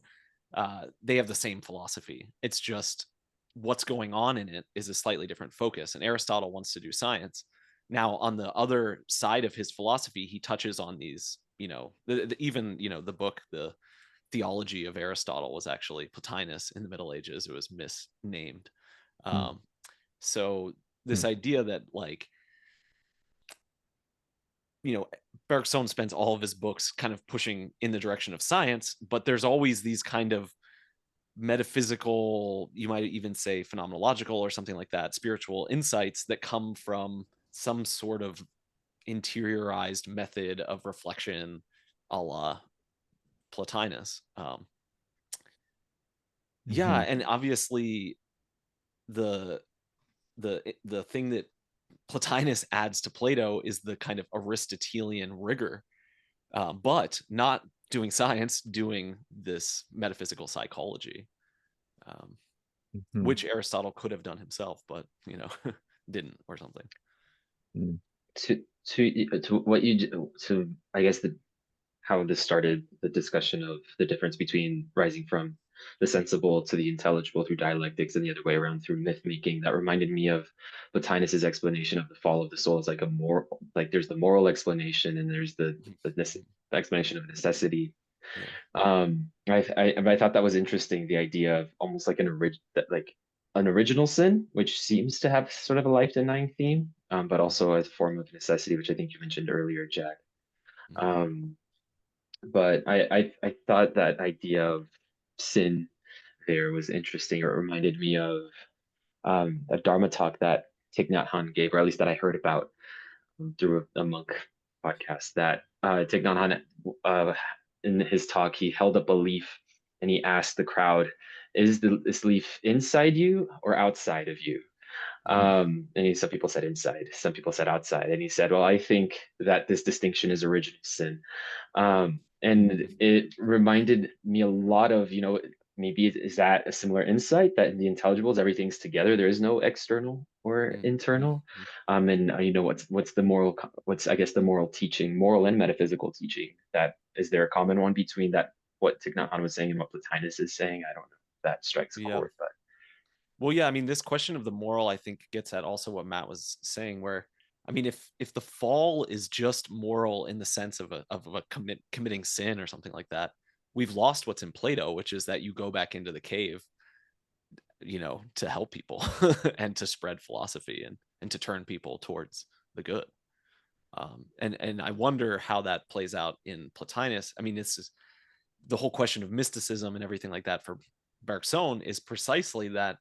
they have the same philosophy. It's just what's going on in it is a slightly different focus. And Aristotle wants to do science. Now, on the other side of his philosophy, he touches on these, even, the book, the theology of Aristotle was actually Plotinus in the Middle Ages. It was misnamed. Mm. Um, so this Mm. idea that like, Bergson spends all of his books kind of pushing in the direction of science, but there's always these kind of metaphysical, you might even say phenomenological or something like that, spiritual insights that come from some sort of interiorized method of reflection a la Plotinus. Yeah, Mhm. and obviously the the thing that Plotinus adds to Plato is the kind of Aristotelian rigor, but not doing science, doing this metaphysical psychology, um, Mhm. which Aristotle could have done himself, but didn't or something. Mm. to what you to I guess the how this started the discussion of the difference between rising from the sensible to the intelligible through dialectics and the other way around through myth making. That reminded me of Plotinus's explanation of the fall of the soul as like a more like there's the moral explanation and there's the explanation of necessity. Yeah. I thought that was interesting, the idea of almost like an original sin, which seems to have sort of a life denying theme, but Mhm. also a form of necessity, which I think you mentioned earlier, Jack. Mhm. Um, but I thought that idea of sin there was interesting. It reminded me of a Dharma talk that Thich Nhat Hanh gave, or at least that I heard about through a monk podcast. That Thich Nhat Hanh, in his talk, he held up a leaf and he asked the crowd, "Is this leaf inside you or outside of you?" Mhm. Some people said inside, some people said outside, and he said, "Well, I think that this distinction is original sin." And it reminded me a lot of, maybe is that a similar insight that in the intelligibles, everything's together. There is no external or Mhm. internal. Mhm. And what's the moral, what's I guess the moral teaching, moral and metaphysical teaching. That is there a common one between that what Thich Nhat Hanh was saying and what Plotinus is saying? I don't know. If that strikes a Yeah. chord, but Well, yeah, I mean, this question of the moral, I think, gets at also what Matt was saying, where I mean, if the fall is just moral in the sense of a committing sin or something like that, we've lost what's in Plato, which is that you go back into the cave, to help people and to spread philosophy and to turn people towards the good. And I wonder how that plays out in Plotinus. I mean, this is the whole question of mysticism and everything like that for Bergson is precisely that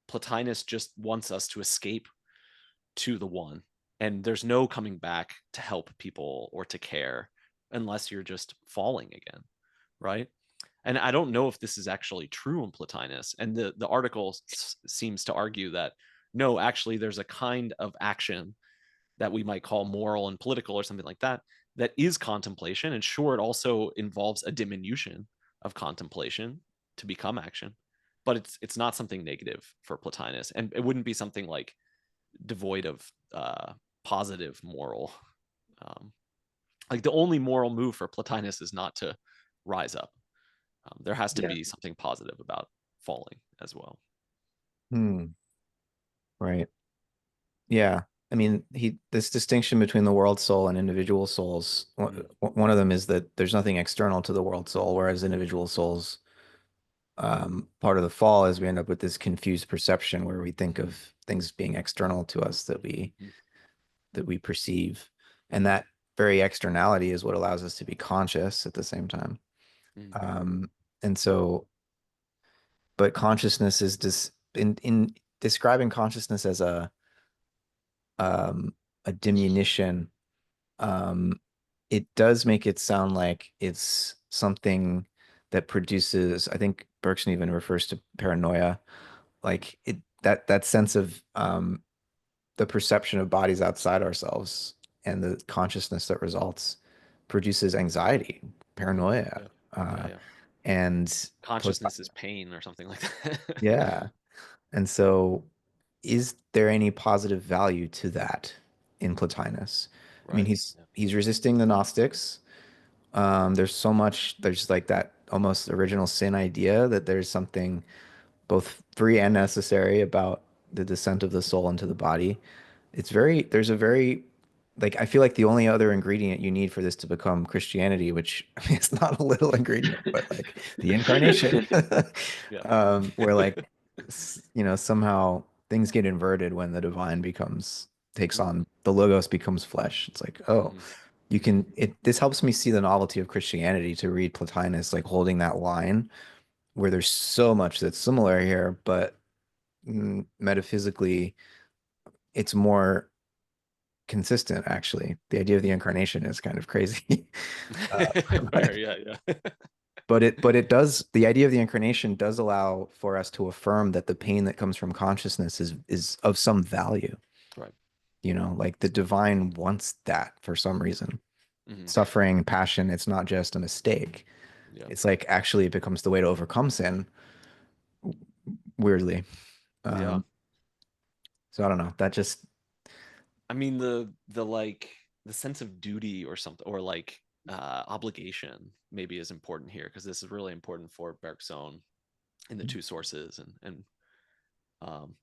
Plotinus just wants us to escape to the one, and there's no coming back to help people or to care unless you're just falling again, right? And I don't know if this is actually true in Plotinus. And the article seems to argue that no, actually, there's a kind of action that we might call moral and political or something like that, that is contemplation. And sure, it also involves a diminution of contemplation to become action, but it's not something negative for Plotinus, and it wouldn't be something like devoid of positive moral. Um, like the only moral move for Plotinus is not to rise up. There has to Yeah. be something positive about falling as well. Hmm. Right. Yeah. I mean, this distinction between the world soul and individual souls, Mm, one of them is that there's nothing external to the world soul, whereas individual souls, part of the fall is we end up with this confused perception where we think of things being external to us mm, that we perceive. And that very externality is what allows us to be conscious at the same time. mm, Um, and so, but consciousness is just in describing consciousness as um, a diminution, um, it does make it sound like it's something that produces, I think Bergson even refers to paranoia, like that sense of the perception of bodies outside ourselves and the consciousness that results produces anxiety, paranoia. yeah, yeah, Uh, yeah. and Consciousness is pain or something like that. yeah. And so, is there any positive value to that in Plotinus? I mean, Right. Yeah. he's resisting the Gnostics. There's so much, there's like that almost original sin idea that there's something both free and necessary about the descent of the soul into the body. There's a very, like, I feel like the only other ingredient you need for this to become Christianity, which I mean, it's not a little ingredient, but like the incarnation, Yeah. where like, somehow things get inverted when the divine takes Mm, on, the logos becomes flesh. It's like, oh, mhm, this helps me see the novelty of Christianity to read Plotinus, like holding that line where there's so much that's similar here, but metaphysically, it's more consistent, actually. The idea of the incarnation is kind of crazy. Uh, Fair. but Yeah. Yeah. it does, the idea of the incarnation does allow for us to affirm that the pain that comes from consciousness is of some value. Right. Like the divine wants that for some reason. Hmm. Suffering, passion, it's not just a mistake. Yeah. It's like actually it becomes the way to overcome sin, weirdly. Yeah. Um, so I don't know. That just, I mean the like the sense of duty or something, or like obligation maybe is important here, because this is really important for Bergson in the two sources. And um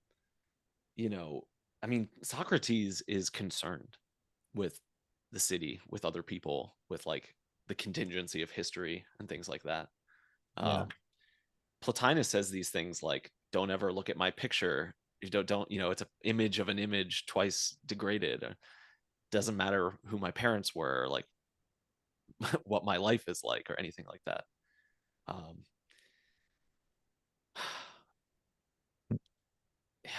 you know, I mean, Socrates is concerned with the city, with other people, with like the contingency of history and things like that. yeah. um Plotinus says these things like, don't ever look at my picture. You don't, it's an image of an image twice degraded. Doesn't matter who my parents were, like what my life is like, or anything like that. Um, yeah,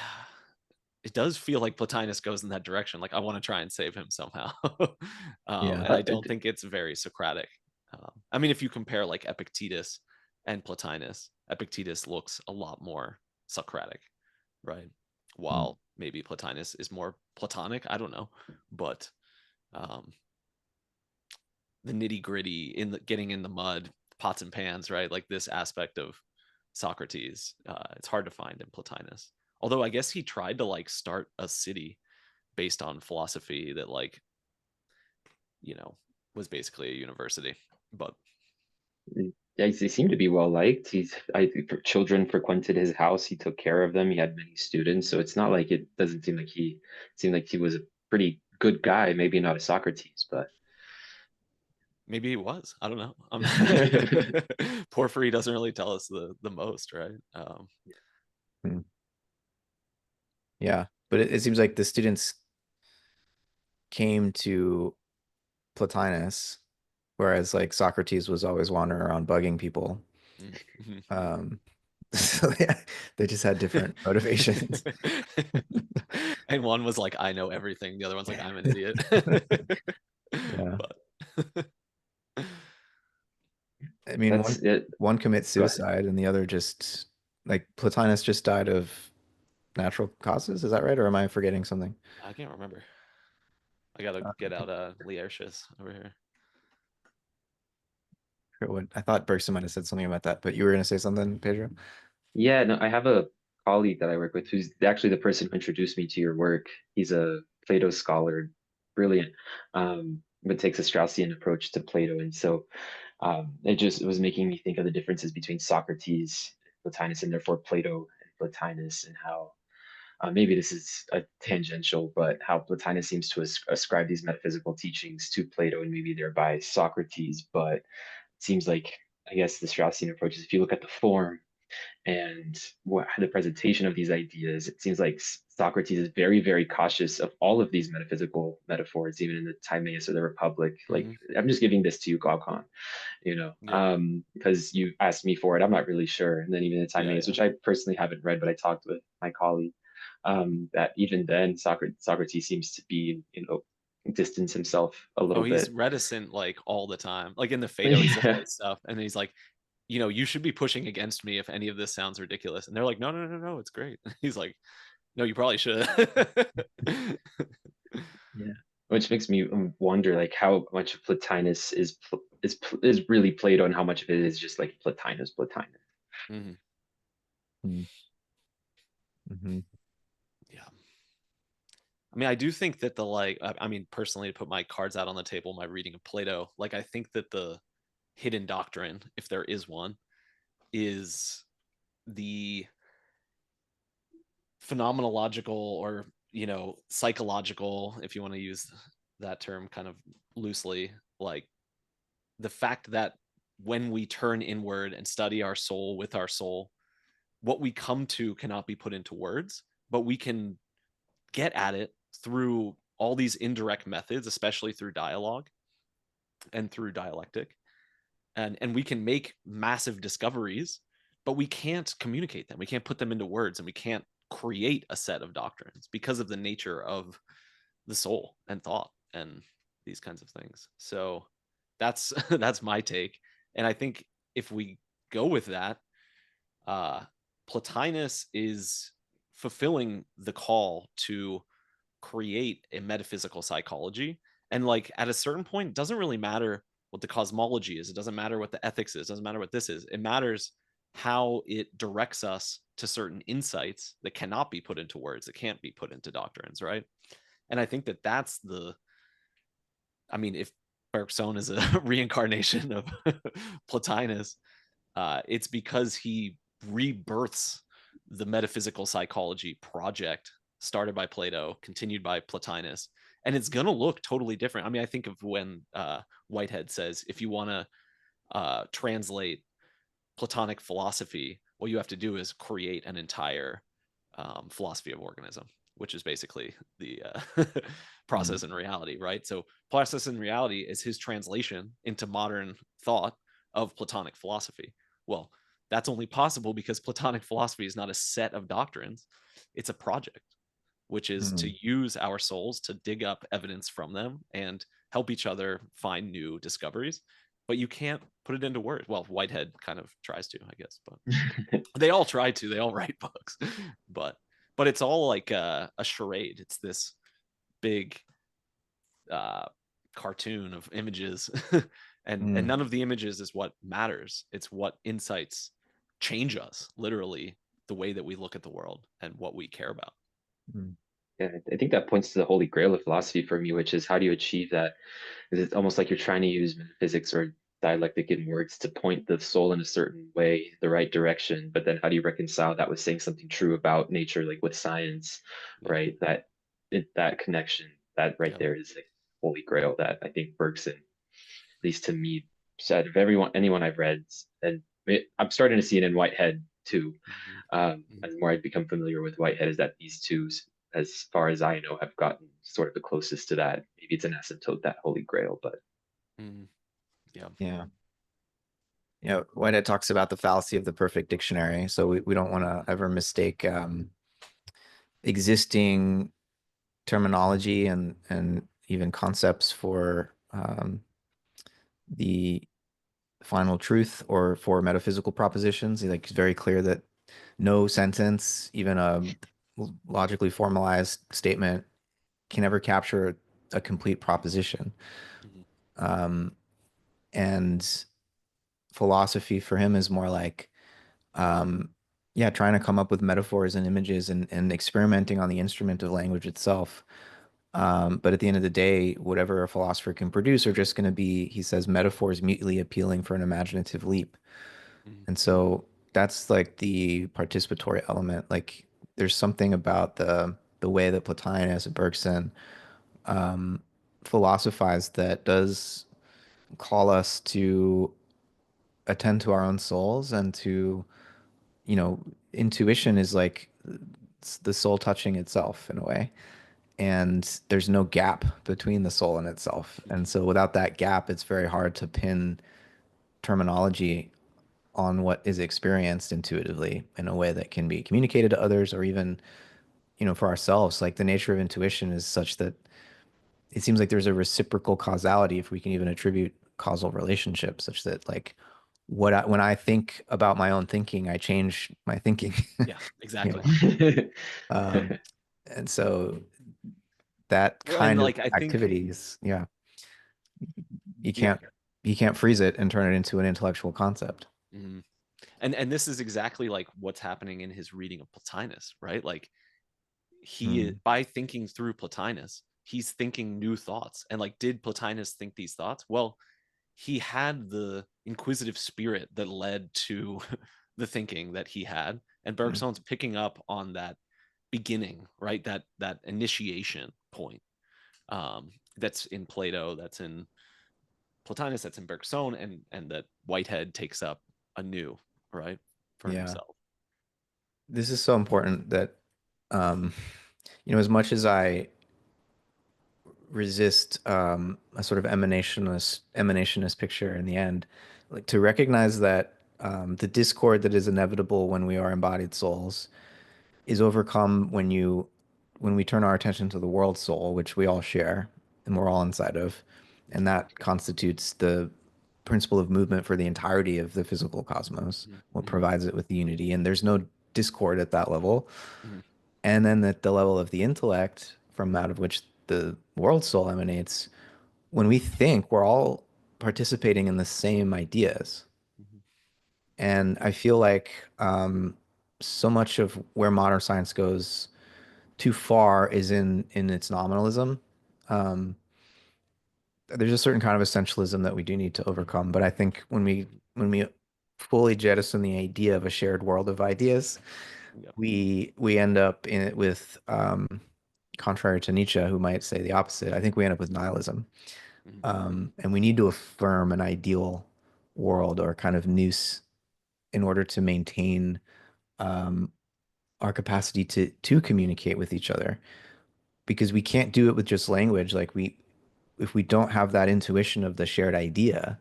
it does feel like Plotinus goes in that direction. Like I want to try and save him somehow, Yeah. and I don't think it's very Socratic. I mean, if you compare like Epictetus and Plotinus, Epictetus looks a lot more Socratic, right? Mm. While maybe Plotinus is more Platonic. I don't know, but um, the nitty gritty in the getting in the mud, pots and pans, right? Like this aspect of Socrates, it's hard to find in Plotinus. Although I guess he tried to like start a city based on philosophy that like, you know, was basically a university. But Yeah, he seemed to be well liked. Children frequented his house. He took care of them. He had many students. So it's not like it doesn't seem like he seemed like he was a pretty good guy. Maybe not a Socrates, but maybe he was. I don't know. Porphyry doesn't really tell us the most, right? Mm. Yeah. But it seems like the students came to Plotinus, whereas like Socrates was always wandering around bugging people. Mhm. Um, so yeah, they just had different motivations. And one was like, I know everything. The other one's like, I'm an idiot. Yeah. But I mean, That's it. one commits Go ahead. suicide and the other just like Plotinus just died of natural causes. Is that right? Or am I forgetting something? I can't remember. I gotta get out Laertius over here. I thought Bergson might have said something about that, but you were going to say something, Pedro? Yeah, no, I have a colleague that I work with who's actually the person who introduced me to your work. He's a Plato scholar, brilliant, but takes a Straussian approach to Plato. And so it was making me think of the differences between Socrates, Plotinus, and therefore Plato and Plotinus, and how maybe this is a tangential, but how Plotinus seems to ascribe these metaphysical teachings to Plato and maybe thereby Socrates. But it seems like, I guess, the Straussian approach is if you look at the form, and what the presentation of these ideas, it seems like Socrates is very, very cautious of all of these metaphysical metaphors, even in the Timaeus or the Republic. Like, Hmm. I'm just giving this to you, Glaucon, Yeah, because you asked me for it. I'm not really sure. And then even the yeah, Timaeus, yeah. which I personally haven't read, but I talked with my colleague, that even then Socrates seems to be, distance himself a Oh, little he's bit. reticent like all the time. Like in the Phaedo, he says all Yeah. this stuff, and then he's like, you should be pushing against me if any of this sounds ridiculous. And they're like, no, no, no, no, it's great. He's like, no, you probably should. Yeah, which makes me wonder, like, how much of Plotinus is really Plato, and how much of it is just like Plotinus. Hmm. Mm-hmm. Yeah. I mean, I do think that I mean, personally, to put my cards out on the table, my reading of Plato, like, I think that the hidden doctrine, if there is one, is the phenomenological or, psychological, if you want to use that term kind of loosely, like the fact that when we turn inward and study our soul with our soul, what we come to cannot be put into words, but we can get at it through all these indirect methods, especially through dialogue and through dialectic. And we can make massive discoveries, but we can't communicate them. We can't put them into words, and we can't create a set of doctrines because of the nature of the soul and thought and these kinds of things. So that's that's my take. And I think if we go with that, uh, Plotinus is fulfilling the call to create a metaphysical psychology. And like at a certain point, it doesn't really matter what the cosmology is. It doesn't matter what the ethics is. It doesn't matter what this is. It matters how it directs us to certain insights that cannot be put into words, that can't be put into doctrines, right? And I think that that's I mean, if Bergson is a reincarnation of Plotinus, it's because he rebirths the metaphysical psychology project started by Plato, continued by Plotinus, and it's going to look totally different. I mean, I think of when Whitehead says, if you want to translate Platonic philosophy, what you have to do is create an entire philosophy of organism, which is basically the process in reality, right? So, process in reality is his translation into modern thought of Platonic philosophy. Well, that's only possible because Platonic philosophy is not a set of doctrines, it's a project, which is to Mm-hmm. use our souls to dig up evidence from them and help each other find new discoveries. But you can't put it into words. Well, Whitehead kind of tries to, I guess, but they all try to. They all write books, but it's all like a charade. It's this big uh, cartoon of images, and Mm-hmm. none of the images is what matters. It's what insights change us, literally, the way that we look at the world and what we care about. Yeah, I think that points to the holy grail of philosophy for me, which is how do you achieve that? Is it's almost like you're trying to use metaphysics or dialectic in words to point the soul in a certain way, the right direction, but then how do you reconcile that with saying something true about nature, like with science, Yeah, right? That connection, that right yeah. there is like holy grail that I think Bergson, at least to me, said of anyone I've read, and I'm starting to see it in Whitehead too. Mhm. As more I become familiar with Whitehead, is that these two as far as I know, have gotten sort of the closest to that. Maybe it's an asymptote, that Holy Grail, but Mm, yeah. Yeah. When it talks about the fallacy of the perfect dictionary, so we don't want to ever mistake existing terminology and even concepts for the final truth or for metaphysical propositions. Like it's very clear that no sentence, even a logically formalized statement, can ever capture a complete proposition. Mhm. Um, and philosophy for him is more like, um, yeah, trying to come up with metaphors and images and experimenting on the instrument of language itself. But at the end of the day, whatever a philosopher can produce are just going to be, he says, metaphors mutely appealing for an imaginative leap. Mhm. And so that's like the participatory element. Like there's something about the way that Plotinus and Bergson philosophize that does call us to attend to our own souls and to, intuition is like it's the soul touching itself in a way. And there's no gap between the soul and itself. And so without that gap, it's very hard to pin terminology on what is experienced intuitively in a way that can be communicated to others or even, for ourselves. Like the nature of intuition is such that it seems like there's a reciprocal causality, if we can even attribute causal relationships, such that like when I think about my own thinking, I change my thinking, Yeah, you exactly. know. Um, and so that Well, and kind of like I think, activities, yeah, you yeah. can't you can't freeze it and turn it into an intellectual concept. Mhm. And this is exactly like what's happening in his reading of Plotinus, right? Like he, Hmm. by thinking through Plotinus, he's thinking new thoughts. And like, did Plotinus think these thoughts? Well, he had the inquisitive spirit that led to the thinking that he had, and Bergson's picking up on that beginning, right? That initiation point, that's in Plato, that's in Plotinus, that's in Bergson, and that Whitehead takes up anew, right, for Yeah. himself. This is so important that, um, as much as I resist a sort of emanationist picture in the end, like to recognize that the discord that is inevitable when we are embodied souls is overcome when we turn our attention to the world soul, which we all share and we're all inside of, and that constitutes the principle of movement for the entirety of the physical cosmos, what Mm-hmm. provides it with the unity, and there's no discord at that level. Mm-hmm. And then at the level of the intellect, from out of which the world soul emanates, when we think, we're all participating in the same ideas. Mm-hmm. And I feel like so much of where modern science goes too far is in its nominalism. Um, there's a certain kind of essentialism that we do need to overcome, but I think when we fully jettison the idea of a shared world of ideas, Yep. we end up in it with contrary to Nietzsche, who might say the opposite. I think we end up with nihilism. Mm-hmm. And we need to affirm an ideal world or kind of noose in order to maintain um, our capacity to communicate with each other, because we can't do it with just language. Like if we don't have that intuition of the shared idea,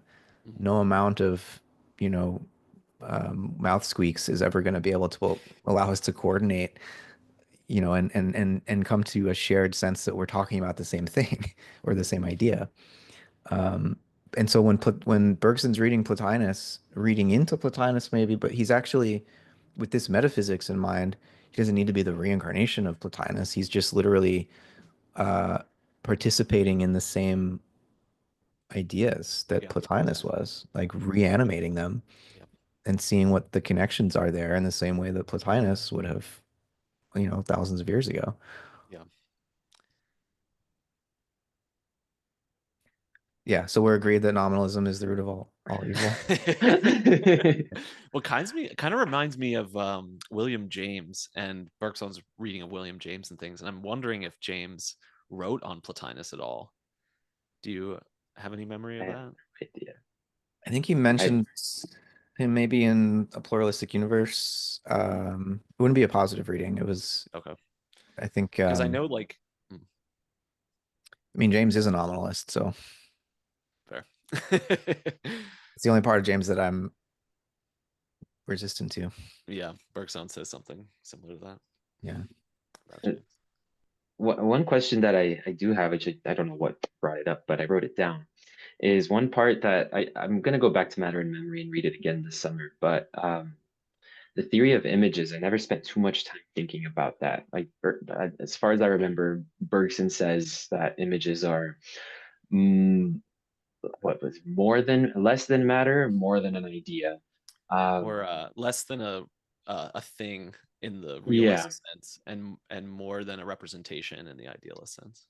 Mm-hmm. no amount of, you know, mouth squeaks is ever going to be able to allow us to coordinate, and come to a shared sense that we're talking about the same thing or the same idea. And so when Bergson's reading Plotinus, reading into Plotinus maybe, but he's actually with this metaphysics in mind, he doesn't need to be the reincarnation of Plotinus. He's just literally participating in the same ideas that Yeah, Plotinus exactly. was, like reanimating them Yep. and seeing what the connections are there in the same way that Plotinus would have, thousands of years ago. Yeah. Yeah, so we're agreed that nominalism is the root of all evil. Well, kind of reminds me of William James and Bergson's reading of William James and things. And I'm wondering if James wrote on Plotinus at all. Do you have any memory I of have that? no idea. I think he I mentioned him maybe in a pluralistic universe. Mm, It wouldn't be a positive reading. It was okay. I think because I know like I mean James is a nominalist, so fair. it's the only part of James that I'm resistant to. Yeah, Bergson says something similar to that Yeah. about Uh, James. One question that I do have, which I don't know what brought it up, but I wrote it down, is one part that I'm going to go back to Matter and Memory and read it again this summer. But the theory of images, I never spent too much time thinking about that. Like, as far as I remember, Bergson says that images are mm, what was less than matter, more than an idea. Or less than a thing in the Yeah. realist sense, and more than a representation in the idealist sense.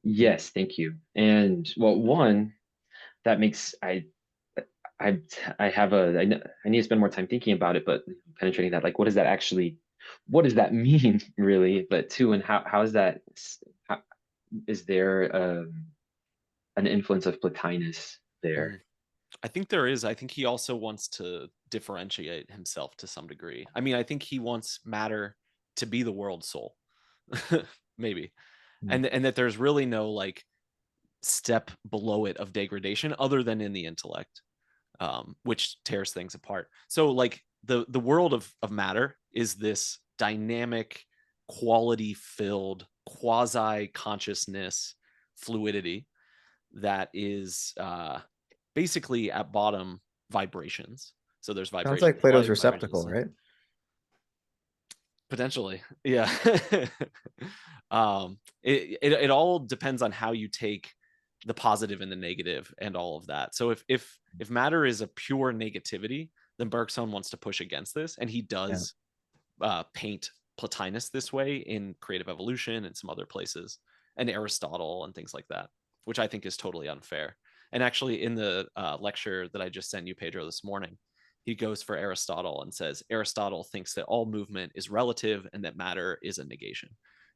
Yes, thank you. And well, one that makes I I have a I need to spend more time thinking about it, but penetrating that, like, what does that mean really? But two, and how is that? How, is there an influence of Plotinus there? Mm. I think there is. I think he also wants to differentiate himself to some degree. I mean, I think he wants matter to be the world soul, maybe, Mm. and that there's really no like step below it of degradation other than in the intellect, which tears things apart. So like the world of matter is this dynamic, quality filled, quasi consciousness fluidity that is basically at bottom vibrations. So there's Sounds vibrations like of Plato's light, vibrations of receptacle, sound. right? Potentially, yeah. It all depends on how you take the positive and the negative and all of that. So if matter is a pure negativity, then Bergson wants to push against this, and he Yeah. does paint Plotinus this way in Creative Evolution and some other places, and Aristotle and things like that, which I think is totally unfair. And actually, in the lecture that I just sent you, Pedro, this morning, he goes for Aristotle and says Aristotle thinks that all movement is relative and that matter is a negation.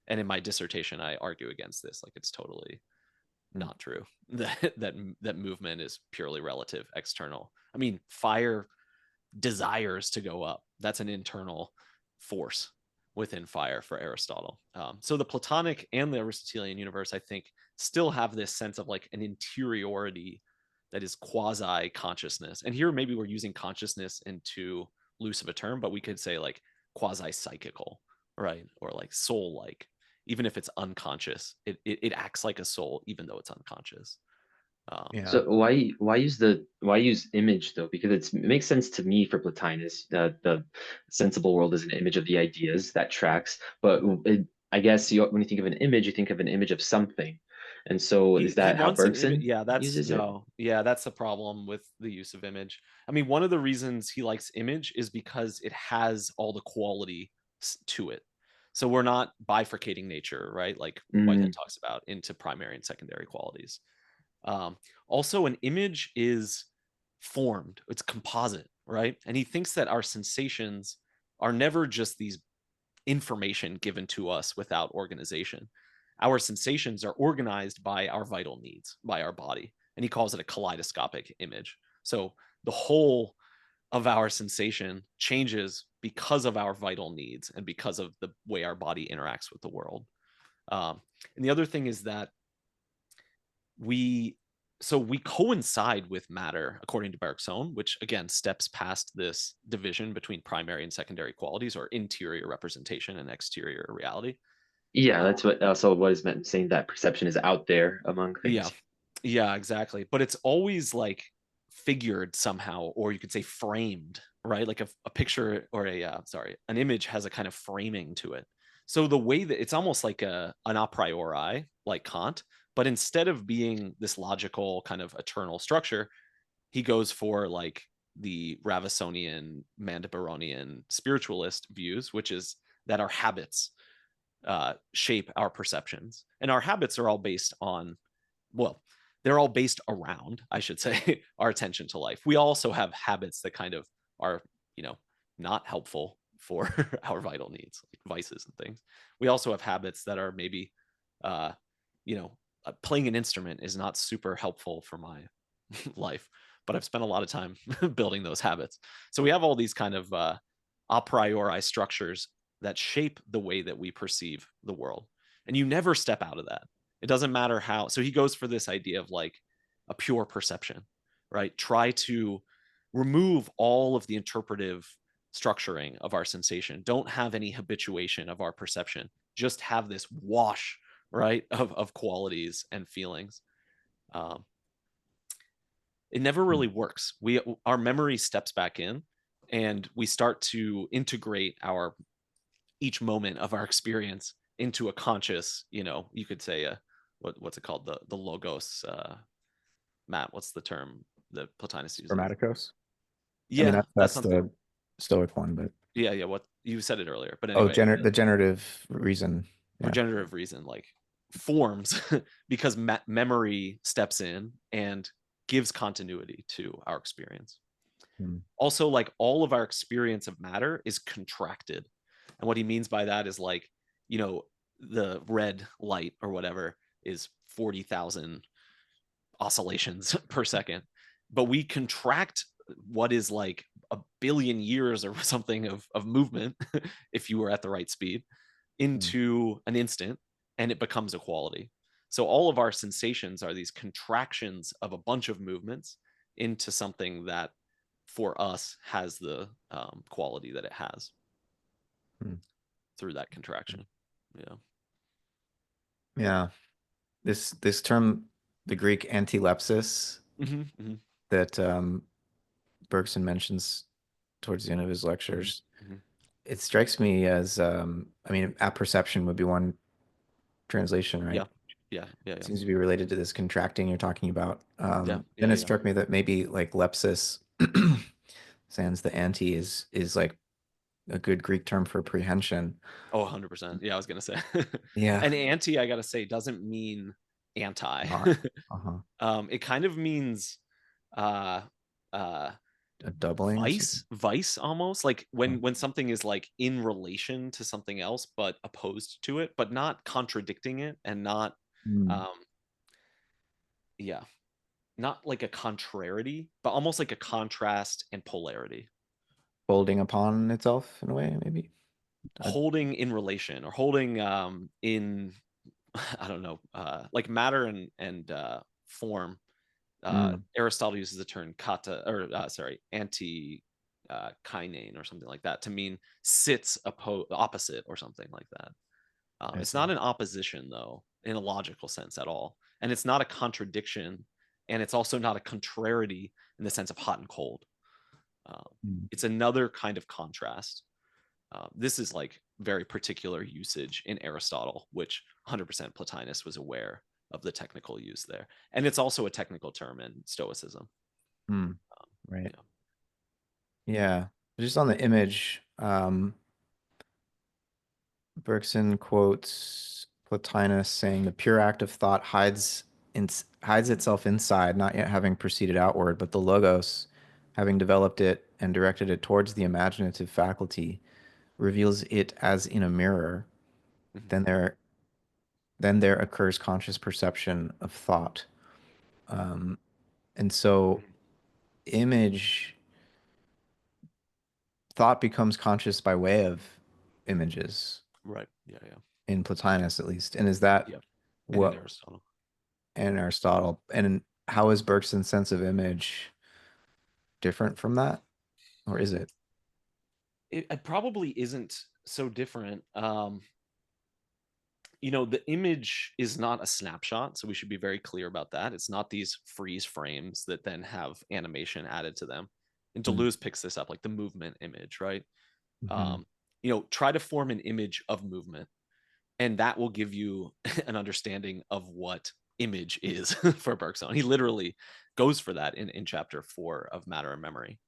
And in my dissertation, I argue against this. Like it's totally not true that movement is purely relative, external. I mean, fire desires to go up. That's an internal force within fire for Aristotle. So the Platonic and the Aristotelian universe, I think, still have this sense of like an interiority that is quasi consciousness. And here maybe we're using consciousness in too loose of a term, but we could say like quasi psychical, right? Or like soul like. Even if it's unconscious, it acts like a soul, even though it's unconscious. Yeah. So why use image though? Because it makes sense to me for Plotinus. The sensible world is an image of the ideas that tracks. But I guess when you think of an image, you think of an image of something. And so is He that how wants an image. Bergson Yeah, that's uses it? no. Yeah, that's the problem with the use of image. I mean, one of the reasons he likes image is because it has all the quality to it. So we're not bifurcating nature, right? Like Whitehead Mm, talks about into primary and secondary qualities. Also, an image is formed, it's composite, right? And he thinks that our sensations are never just these information given to us without organization. Our sensations are organized by our vital needs, by our body. And he calls it a kaleidoscopic image. So the whole of our sensation changes because of our vital needs and because of the way our body interacts with the world. And the other thing is that we we coincide with matter according to Bergson, which again steps past this division between primary and secondary qualities or interior representation and exterior reality. yeah, Uh, that's what also what is meant saying that perception is out there among yeah, things. yeah, exactly. But it's always like figured somehow, or you could say framed, right? Like a picture or an image has a kind of framing to it. So the way that it's almost like an a priori, like Kant, but instead of being this logical kind of eternal structure, he goes for like the Ravissonian, Mandabaronian spiritualist views, which is that our habits shape our perceptions, and our habits are all based on, well, they're all based around, I should say, our attention to life. We also have habits that kind of are, you know, not helpful for our vital needs, like vices and things. We also have habits that are maybe, uh, playing an instrument is not super helpful for my life, but I've spent a lot of time building those habits. So we have all these kind of a priori structures that shape the way that we perceive the world. And you never step out of that. It doesn't matter how. So he goes for this idea of like a pure perception, right? Try to remove all of the interpretive structuring of our sensation. Don't have any habituation of our perception. Just have this wash, right, of qualities and feelings. Um, it never really works. Our memory steps back in, and we start to integrate our each moment of our experience into a conscious, you could say what's it called, the logos. Matt, what's the term that Plotinus uses? Grammaticos. I mean, Yeah, that's that's something. the Stoic one, but Yeah, what you said it earlier, but oh, anyway, the generative reason. Yeah. regenerative reason, like forms because memory steps in and gives continuity to our experience. Hmm. Also, like all of our experience of matter is contracted. And what he means by that is like, the red light or whatever is 40,000 oscillations per second. But we contract what is like a billion years or something of movement, if you were at the right speed, into an instant, and it becomes a quality. So all of our sensations are these contractions of a bunch of movements into something that for us has the quality that it has through that contraction. Yeah. Yeah. This term, the Greek antilepsis, that Bergson mentions towards the end of his lectures, it strikes me as I mean, apperception would be one translation, right? Yeah. Seems to be related to this contracting you're talking about. Then it Yeah. struck me that maybe like lepsis, sans the anti, is like a good Greek term for prehension. Oh, 100%. Yeah, I was gonna say. Yeah. And anti, I gotta say, doesn't mean anti. It kind of means uh uh A doubling or something. vice almost, like when something is like in relation to something else but opposed to it, but not contradicting it, and not um yeah, not like a contrariety, but almost like a contrast and polarity. Folding upon itself in a way, maybe. Holding in relation, or holding in I don't know, like matter and form. Aristotle uses the term kata, or sorry, anti kinane or something like that, to mean sits opposite or something like that. It's not an opposition though, in a logical sense at all, and it's not a contradiction, and it's also not a contrariety in the sense of hot and cold. It's another kind of contrast. This is like very particular usage in Aristotle, which 100% Plotinus was aware of the technical use there. And it's also a technical term in Stoicism. Right. Yeah. Just on the image, Bergson quotes Plotinus saying the pure act of thought hides itself inside, not yet having proceeded outward, but the logos, having developed it and directed it towards the imaginative faculty, reveals it as in a mirror. Then there occurs conscious perception of thought. And so image thought becomes conscious by way of images. Right. Yeah. In Plotinus, at least. And is that And in what Aristotle. and Aristotle? And how is Bergson's sense of image different from that? Or is it? It probably isn't so different. The image is not a snapshot, so we should be very clear about that. It's not these freeze frames that then have animation added to them. And Deleuze picks this up, like the movement image, right? Try to form an image of movement, and that will give you an understanding of what image is for Bergson. He literally goes for that in chapter 4 of Matter and Memory.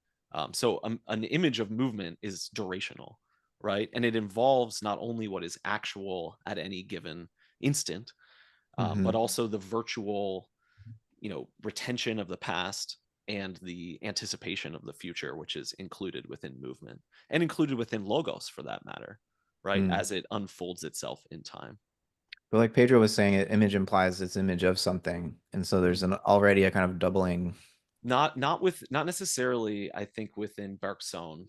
So an image of movement is durational, right? And it involves not only what is actual at any given instant, but also the virtual, retention of the past and the anticipation of the future, which is included within movement and included within logos for that matter, right? As it unfolds itself in time. But like Pedro was saying, it image implies it's image of something. And so there's already a kind of doubling. Not necessarily, I think, within Bergson.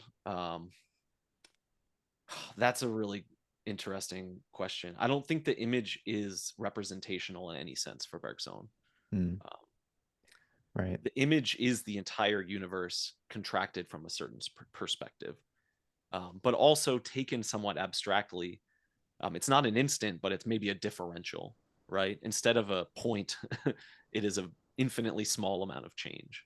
That's a really interesting question. I don't think the image is representational in any sense for Bergson. Hmm. Um, Right. the image is the entire universe contracted from a certain perspective, but also taken somewhat abstractly. It's not an instant, but it's maybe a differential, right? Instead of a point, it is a infinitely small amount of change.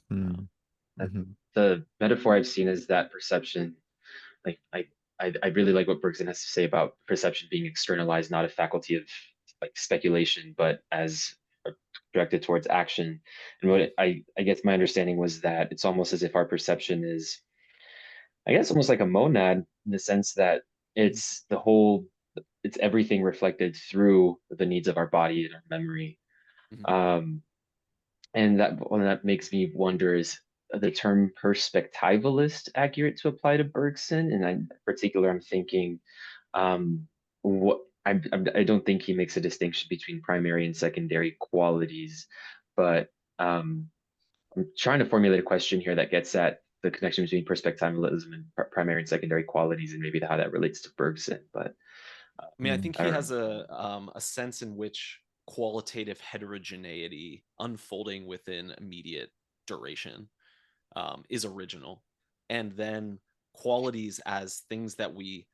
Hmm. Um, That Hmm. the metaphor I've seen is that perception. Like I really like what Bergson has to say about perception being externalized, not a faculty of like speculation, but as directed towards action. And mhm, what I guess my understanding was that it's almost as if our perception is, I guess, almost like a monad in the sense that mhm, it's the whole, it's everything reflected through the needs of our body and our memory. mhm. Um, and that makes me wonder, is the term perspectivalist accurate to apply to Bergson? And in particular, I'm thinking, what I don't think he makes a distinction between primary and secondary qualities, but I'm trying to formulate a question here that gets at the connection between perspectivalism and primary and secondary qualities, and maybe how that relates to Bergson. But I mean, I think I he don't has know. a sense in which qualitative heterogeneity unfolding within immediate duration is original, and then qualities as things that we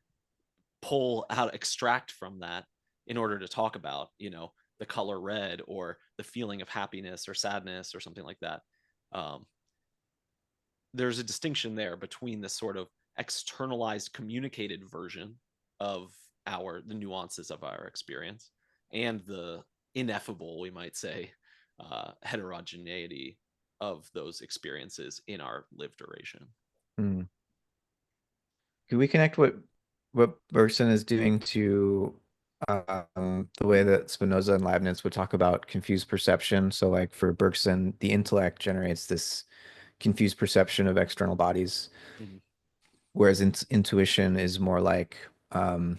pull out, extract from that in order to talk about, the color red or the feeling of happiness or sadness or something like that. Um, there's a distinction there between the sort of externalized communicated version of the nuances of our experience and the ineffable, we might say, heterogeneity of those experiences in our lived duration. Hmm. Could we connect what Bergson is doing to the way that Spinoza and Leibniz would talk about confused perception? So, like for Bergson, the intellect generates this confused perception of external bodies, Mm-hmm. whereas intuition is more like, um,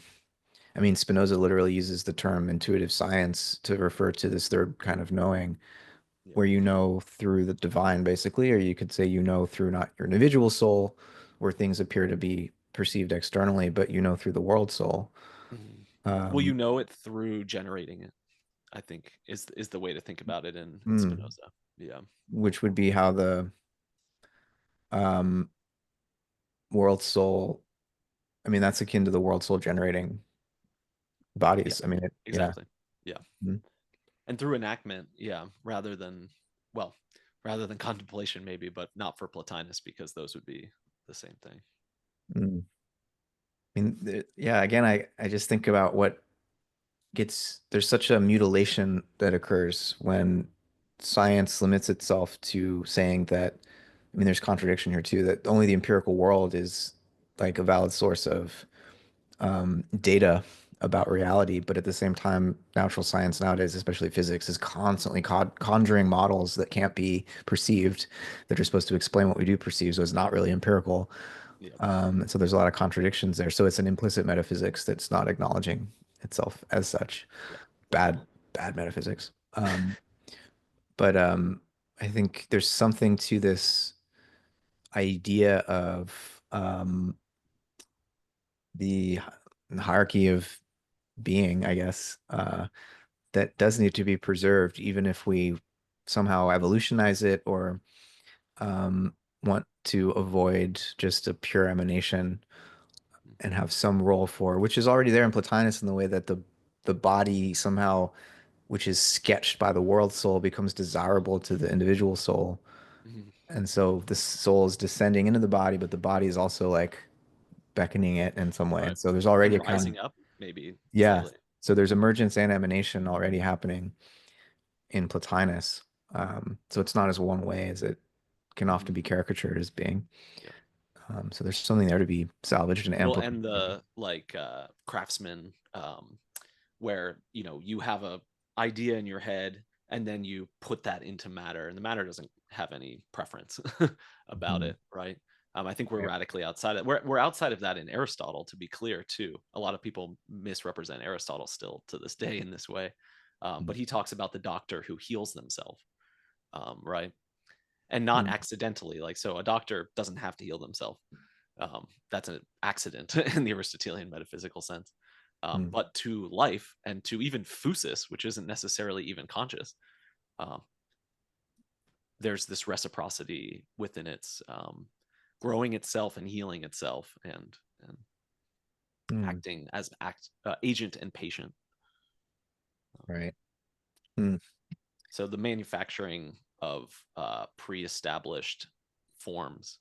I mean, Spinoza literally uses the term intuitive science to refer to this third kind of knowing, Yeah. where you know through the divine, basically, or you could say you know through not your individual soul, where things appear to be perceived externally, but you know through the world soul. Mm-hmm. Well, you Um, know it through generating it, I think is the way to think about it in hmm, Spinoza. Yeah. which would be how the um, world soul, I mean, that's akin to the world soul generating Yeah. bodies. I mean, yeah. Exactly. Yeah. Mm, And through enactment, yeah, well, rather than contemplation maybe, but not for Plotinus because those would be the same thing. mm. I mean, yeah, again, I just think about what there's such a mutilation that occurs when science limits itself to saying that, I mean, there's contradiction here too, that only the empirical world is like a valid source of data about reality, but at the same time, natural science nowadays, especially physics, is constantly conjuring models that can't be perceived, that are supposed to explain what we do perceive, so it's not really empirical. Yeah. And so there's a lot of contradictions there. So it's an implicit metaphysics that's not acknowledging itself as such. Yeah. Bad, bad metaphysics. But I think there's something to this idea of the hierarchy of being, I guess, that does need to be preserved, even if we somehow evolutionize it or want to avoid just a pure emanation and have some role for, which is already there in Plotinus in the way that the body somehow, which is sketched by the world soul, becomes desirable to the individual soul. Mhm. And so the soul is descending into the body, but the body is also like beckoning it in some way. Right. And so there's already And a kind of, rising up maybe yeah. slightly. So there's emergence and emanation already happening in Plotinus. So it's not as one way as it can Mhm. often be caricatured as being. Yeah. So there's something there to be salvaged and Well, amplified, and maybe. the like craftsman, where you have a idea in your head and then you put that into matter, and the matter doesn't have any preference about Mhm. it, right? I think we're Right. radically outside of we're outside of that in Aristotle, to be clear, too. A lot of people misrepresent Aristotle still to this day in this way, but he talks about the doctor who heals themselves, right? And not Mhm. accidentally. Like, so a doctor doesn't have to heal themselves. That's an accident in the Aristotelian metaphysical sense. Hmm. But to life and to even phusis, which isn't necessarily even conscious, um, there's this reciprocity within its growing itself and healing itself and Hmm. acting as agent and patient. Right. Hmm. So the manufacturing of pre-established forms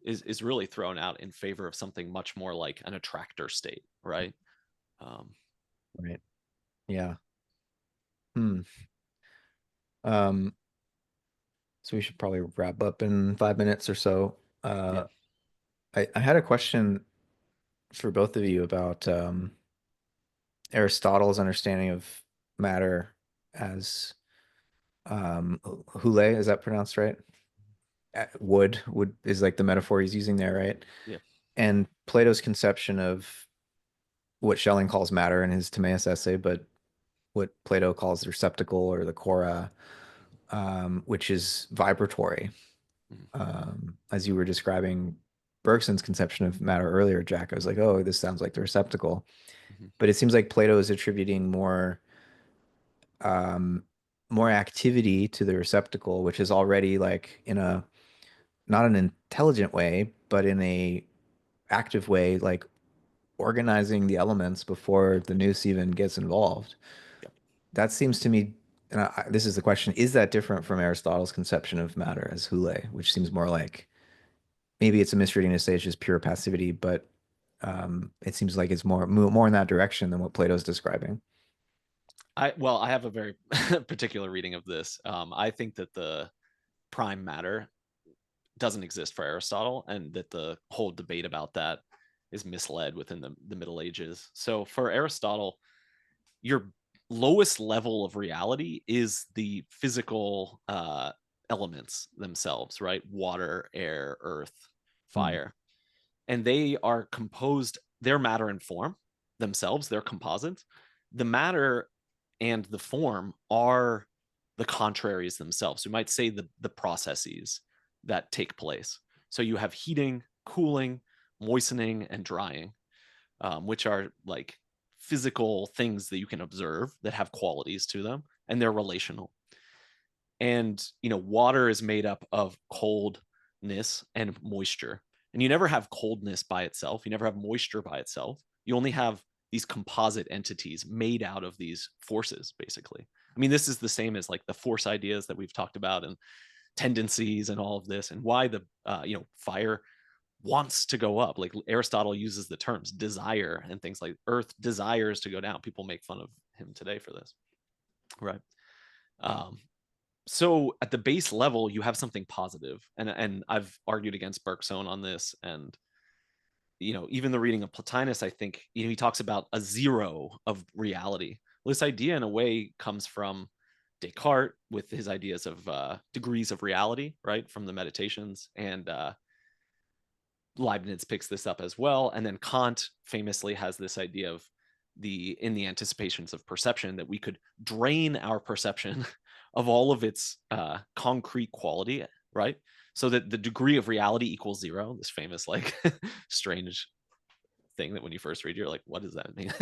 is really thrown out in favor of something much more like an attractor state, right? Um, Right. Yeah. Hmm. Um, so we should probably wrap up in 5 minutes or so. yeah, I had a question for both of you about Aristotle's understanding of matter as hule, is that pronounced right? Wood is like the metaphor he's using there, right? yeah, And Plato's conception of what Schelling calls matter in his Timaeus essay, but what Plato calls the receptacle or the chora, which is vibratory. mhm, As you were describing Bergson's conception of matter earlier, Jack, I was like, oh, this sounds like the receptacle. mhm, But it seems like Plato is attributing um, more activity to the receptacle, which is already like in a not an intelligent way, but in a active way, like organizing the elements before the nous even gets involved. yeah. That seems to me, and this is the question, is that different from Aristotle's conception of matter as hule, which seems more like maybe it's a misreading to say it's just pure passivity, but it seems like it's more in that direction than what Plato's describing. I have a very particular reading of this. I think that the prime matter doesn't exist for Aristotle, and that the whole debate about that is misled within the Middle Ages. So for Aristotle, your lowest level of reality is the physical elements themselves, right? Water, air, earth, Hmm. fire. And they are composed, they're matter and form themselves, they're composites. The matter and the form are the contraries themselves. We might say the processes that take place. So you have heating, cooling, moistening, and drying, which are like physical things that you can observe that have qualities to them, and they're relational. And water is made up of coldness and moisture, and you never have coldness by itself, you never have moisture by itself, you only have these composite entities made out of these forces, basically. I mean, this is the same as like the force ideas that we've talked about, and tendencies and all of this, and why the fire wants to go up. Like Aristotle uses the terms desire and things like earth desires to go down. People make fun of him today for this, right? um, so at the base level, you have something positive, and I've argued against Bergson on this, and even the reading of Plotinus, I think he talks about a zero of reality. Well, this idea, in a way, comes from Descartes with his ideas of degrees of reality, right, from the Meditations, and Leibniz picks this up as well, and then Kant famously has this idea of in the anticipations of perception, that we could drain our perception of all of its concrete quality, right? So that the degree of reality equals zero. This famous, like, strange thing that when you first read, you're like, what does that mean?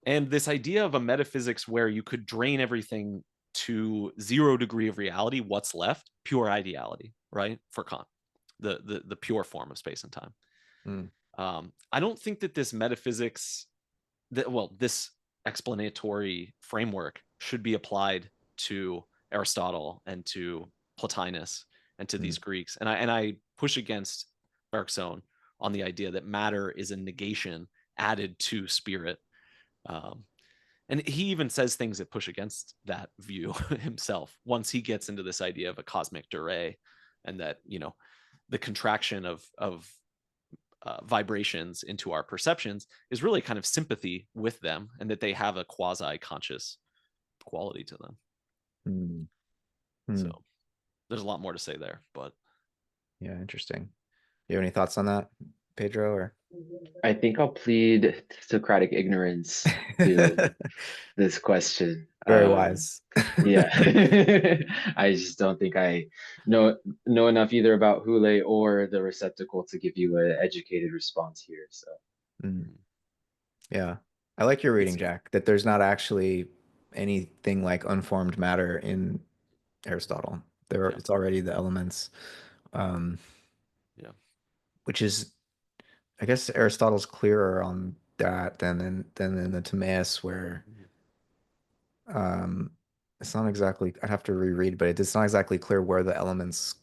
And this idea of a metaphysics where you could drain everything to zero degree of reality, what's left? Pure ideality, right? For Kant, the pure form of space and time. Hmm. I don't think that this metaphysics, this explanatory framework should be applied to Aristotle and to Plotinus and to Hmm. these Greeks. And I push against Bergson on the idea that matter is a negation added to spirit. Um, and he even says things that push against that view himself once he gets into this idea of a cosmic durée, and that the contraction of vibrations into our perceptions is really kind of sympathy with them, and that they have a quasi-conscious quality to them. Hmm. Hmm. So there's a lot more to say there, but Yeah, interesting. You have any thoughts on that, Pedro, or? I think I'll plead Socratic ignorance to this question. Very Um, wise. yeah, I just don't think I know enough either about Hule or the receptacle to give you an educated response here. So Mm, Mhm. yeah. I like your reading, It's Jack, that there's not actually anything like unformed matter in Aristotle. yeah, It's already the elements, um, yeah. which is, I guess Aristotle's clearer on that than in the Timaeus, where Mhm. um, it's not exactly. I'd have to reread, but it's not exactly clear where the elements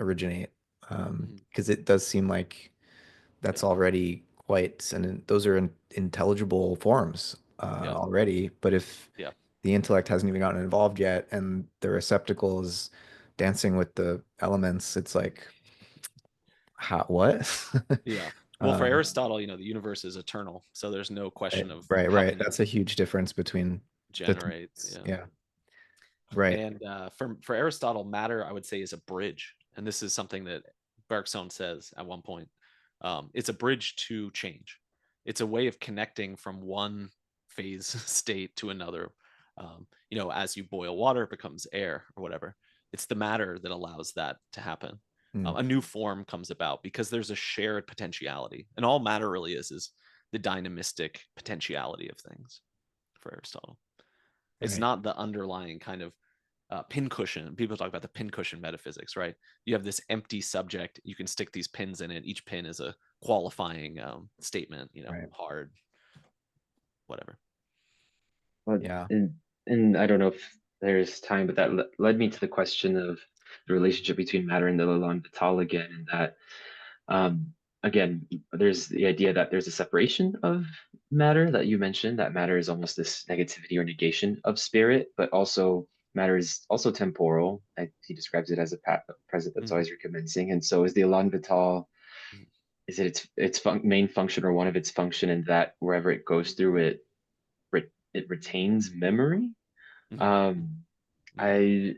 originate, Mhm. because it does seem like Yeah, that's already quite, and those are intelligible forms yeah, already. But if yeah, the intellect hasn't even gotten involved yet, and the receptacle is dancing with the elements, it's like, how, what? yeah. Well, for uh, Aristotle, the universe is eternal, so there's no right, question of right, how right. can it That's a huge difference between the generate. Timaeus. Yeah. Yeah, right. And for Aristotle, matter, I would say, is a bridge. And this is something that Bergson says at one point. It's a bridge to change. It's a way of connecting from one phase state to another. As you boil water, it becomes air or whatever. It's the matter that allows that to happen. Mm, A new form comes about because there's a shared potentiality. And all matter really is the dynamistic potentiality of things for Aristotle. It's right. not the underlying kind of pincushion. People talk about the pincushion metaphysics, right? You have this empty subject. You can stick these pins in it. Each pin is a qualifying statement. Right. Hard, whatever. but Yeah. and I don't know if there's time, but that led me to the question of the relationship between matter and the Lalande Vital again, and that again, there's the idea that there's a separation of matter that you mentioned, that matter is almost this negativity or negation of spirit, but also matter is also temporal. He describes it as a present that's Mm-hmm. always recommencing. And so is the Elan Vital, is it its main function or one of its function in that wherever it goes through it, it retains memory? Mm-hmm. Um, Mm-hmm. I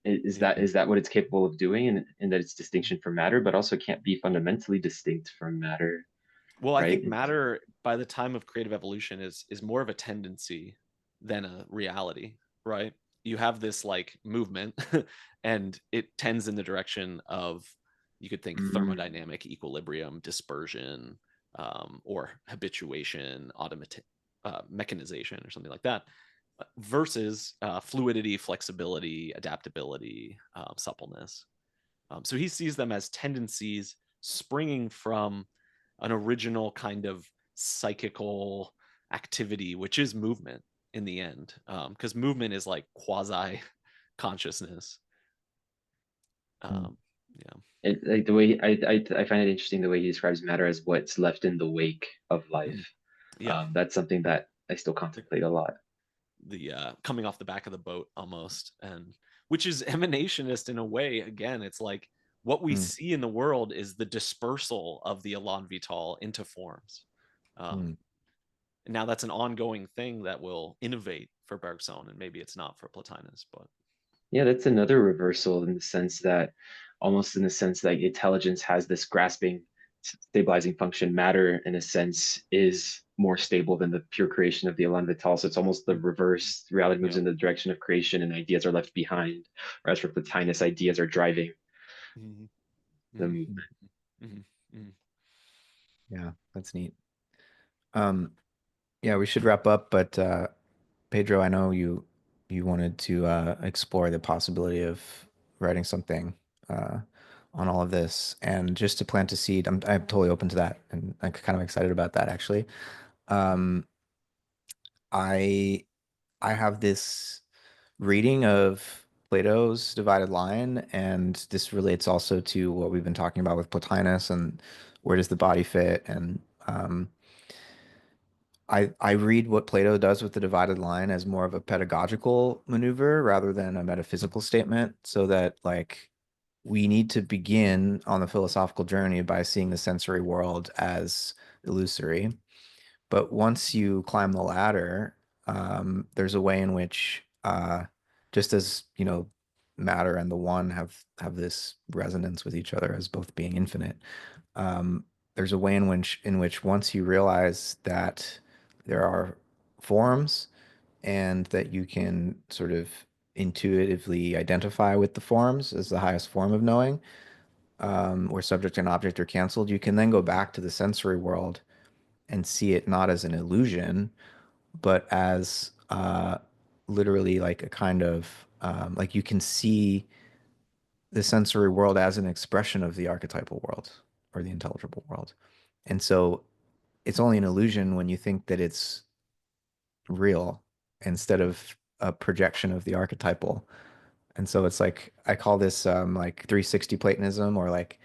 is Yeah. that what it's capable of doing, and that it's distinction from matter, but also can't be fundamentally distinct from matter, Well, I right? think matter by the time of creative evolution is more of a tendency than a reality, right? You have this like movement and it tends in the direction of, you could think, Mm, thermodynamic equilibrium, dispersion, or habituation, mechanization, or something like that, versus fluidity, flexibility, adaptability, suppleness. So he sees them as tendencies springing from an original kind of psychical activity, which is movement in the end, because movement is like quasi consciousness. Mm, Um, yeah, like the way I find it interesting the way he describes matter as what's left in the wake of mm, life. yeah. That's something that I still The, contemplate a lot. the coming off the back of the boat almost, and which is emanationist in a way. Again, it's like what we mm, see in the world is the dispersal of the elan vital into forms. Um, mm. And now that's an ongoing thing that will innovate for Bergson, and maybe it's not for Plotinus, but Yeah, that's another reversal in the sense that, almost in the sense that intelligence has this grasping, stabilizing function. Matter, in a sense, is more stable than the pure creation of the Elan Vital. So it's almost the reverse. Reality moves yeah. in the direction of creation, and ideas are left behind. Whereas for Plotinus, ideas are driving Mm-hmm. the Mm-hmm. movement. Mm-hmm. Mm-hmm. Yeah, that's neat. Um, yeah, we should wrap up, but Pedro, I know you wanted to explore the possibility of writing something uh, on all of this, and just to plant a seed. I'm totally open to that, and I'm kind of excited about that actually. Um, I I have this reading of Plato's divided line, and this relates also to what we've been talking about with Plotinus and where does the body fit, and I read what Plato does with the divided line as more of a pedagogical maneuver rather than a metaphysical statement, so that like we need to begin on the philosophical journey by seeing the sensory world as illusory. But once you climb the ladder, there's a way in which, just as, matter and the one have this resonance with each other as both being infinite, there's a way in which once you realize that there are forms and that you can sort of intuitively identify with the forms as the highest form of knowing, where subject and object are canceled, you can then go back to the sensory world and see it not as an illusion, but as literally like a kind of like you can see the sensory world as an expression of the archetypal world or the intelligible world. And so it's only an illusion when you think that it's real instead of a projection of the archetypal. And so it's like I call this like 360 Platonism, or like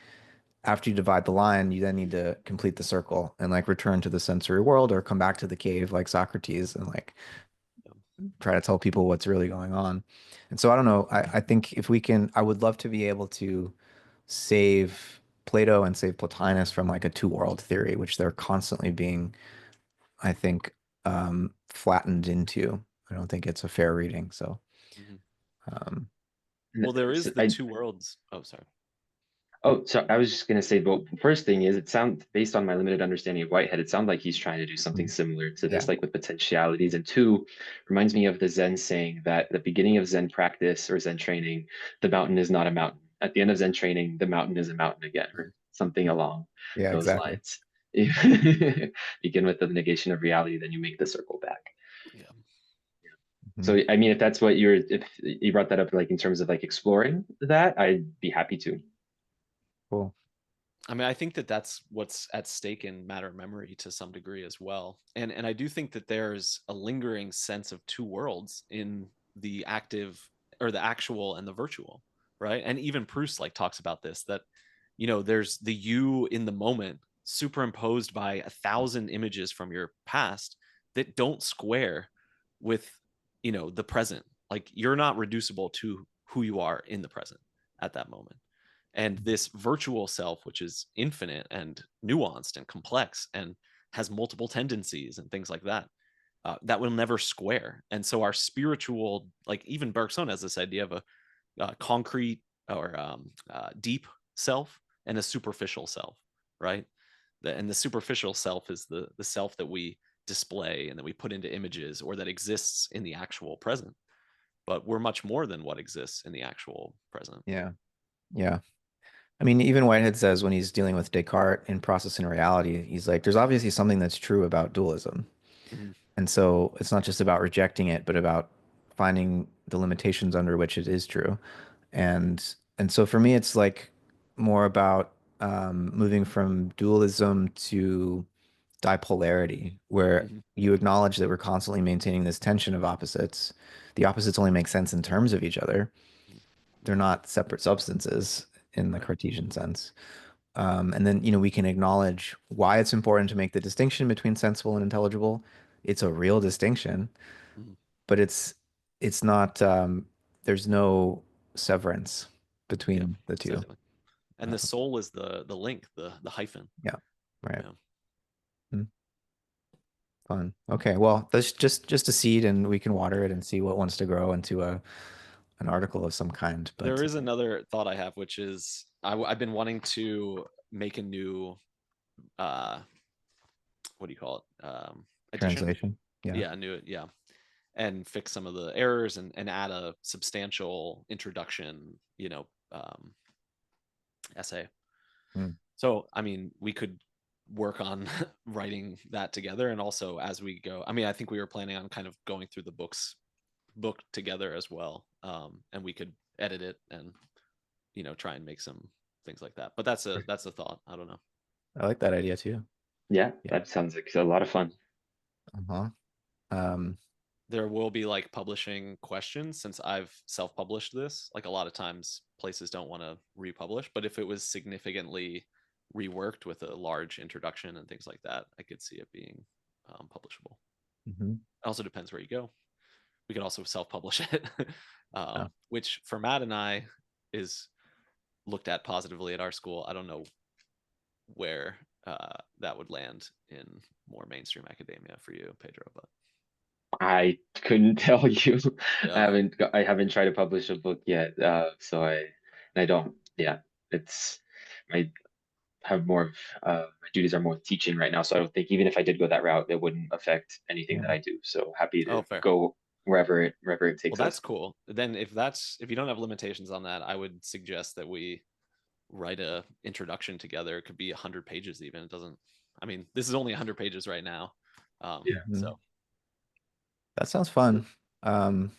after you divide the line, you then need to complete the circle and like return to the sensory world or come back to the cave like Socrates and like try to tell people what's really going on. And so I don't know. I think if we can, I would love to be able to save Plato and save Plotinus from like a two-world theory, which they're constantly being, I think, flattened into. I don't think it's a fair reading. So, Mhm. um, Well, there So is the two worlds. Oh, sorry. Oh, so I was just gonna say, well, first thing is, it sounds based on my limited understanding of Whitehead, it sounds like he's trying to do something similar to yeah, this, like with potentialities. And two, reminds me of the Zen saying that the beginning of Zen practice or Zen training, the mountain is not a mountain. At the end of Zen training, the mountain is a mountain again, or something along yeah, those exactly. lines. Begin with the negation of reality, then you make the circle back. Yeah. Mhm. So, I mean, if that's what if you brought that up, like in terms of like exploring that, I'd be happy to. Cool. I mean, I think that that's what's at stake in matter memory to some degree as well. And I do think that there's a lingering sense of two worlds in the active or the actual and the virtual, right? And even Proust like talks about this, that there's the you in the moment superimposed by 1,000 images from your past that don't square with the present. Like you're not reducible to who you are in the present at that moment. And this virtual self, which is infinite and nuanced and complex and has multiple tendencies and things like that, that will never square. And so our spiritual, like even Bergson has this idea of a concrete or deep self and a superficial self, right? And the superficial self is the self that we display and that we put into images or that exists in the actual present. But we're much more than what exists in the actual present. Yeah. Yeah. I mean, even Whitehead says when he's dealing with Descartes in Process and Reality, he's like, there's obviously something that's true about dualism. Mhm. And so it's not just about rejecting it, but about finding the limitations under which it is true. And and so for me, it's like more about moving from dualism to dipolarity, where Mhm. you acknowledge that we're constantly maintaining this tension of opposites. The opposites only make sense in terms of each other. They're not separate substances in the Right. Cartesian sense. And then, we can acknowledge why it's important to make the distinction between sensible and intelligible. It's a real distinction, Mhm. but it's not, there's no severance Yeah, between the two. exactly. And Uh, the soul is the link, the hyphen. yeah, right. Yeah. Hmm, fun. Okay, well, that's just a seed, and we can water it and see what wants to grow into an article of some kind. There But is another thought I have, which is I've been wanting to make a new uh what do you call it? Edition. translation, yeah. Yeah, new yeah. And fix some of the errors and add a substantial introduction, essay. Hmm. So, I mean, we could work on writing that together and also as we go. I mean, I think we were planning on kind of going through the book together as well. And we could edit it and try and make some things like that. But that's a thought. I don't know. I like that idea too. Yeah, Yeah. that sounds like a lot of fun. Uh-huh. Um, There will be like publishing questions since I've self-published this. Like a lot of times places don't want to republish, but if it was significantly reworked with a large introduction and things like that, I could see it being publishable. mhm. It also depends where you go. We could also self-publish it, Yeah. which for Matt and I is looked at positively at our school. I don't know where that would land in more mainstream academia for you, Pedro, but I couldn't tell you. yeah. I haven't tried to publish a book yet. So I don't. Yeah, it's I have more of my duties are more teaching right now. So I don't think even if I did go that route, it wouldn't affect anything that Yeah. I do. So happy Oh, to fair. go. wherever it Well, takes that's us. cool. Then if you don't have limitations on that, I would suggest that we write a introduction together. It could be 100 pages even. It doesn't. I mean, this is only 100 pages right now. Yeah. So That sounds fun. Um,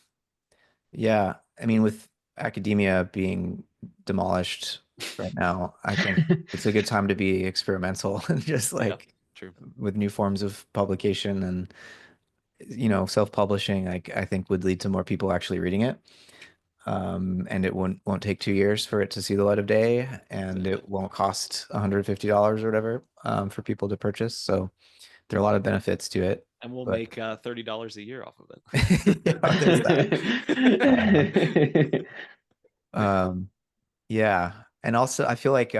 yeah, I mean, with academia being demolished right now, I think it's a good time to be experimental and just yeah, like true. with new forms of publication and self-publishing, like I think would lead to more people actually reading it. And it won't take 2 years for it to see the light of day, and Exactly. it won't cost $150 or whatever for people to purchase. So there are a lot of benefits to it. And we'll But make $30 a year off of yeah, there's that. Uh, it. um, yeah, and also I feel like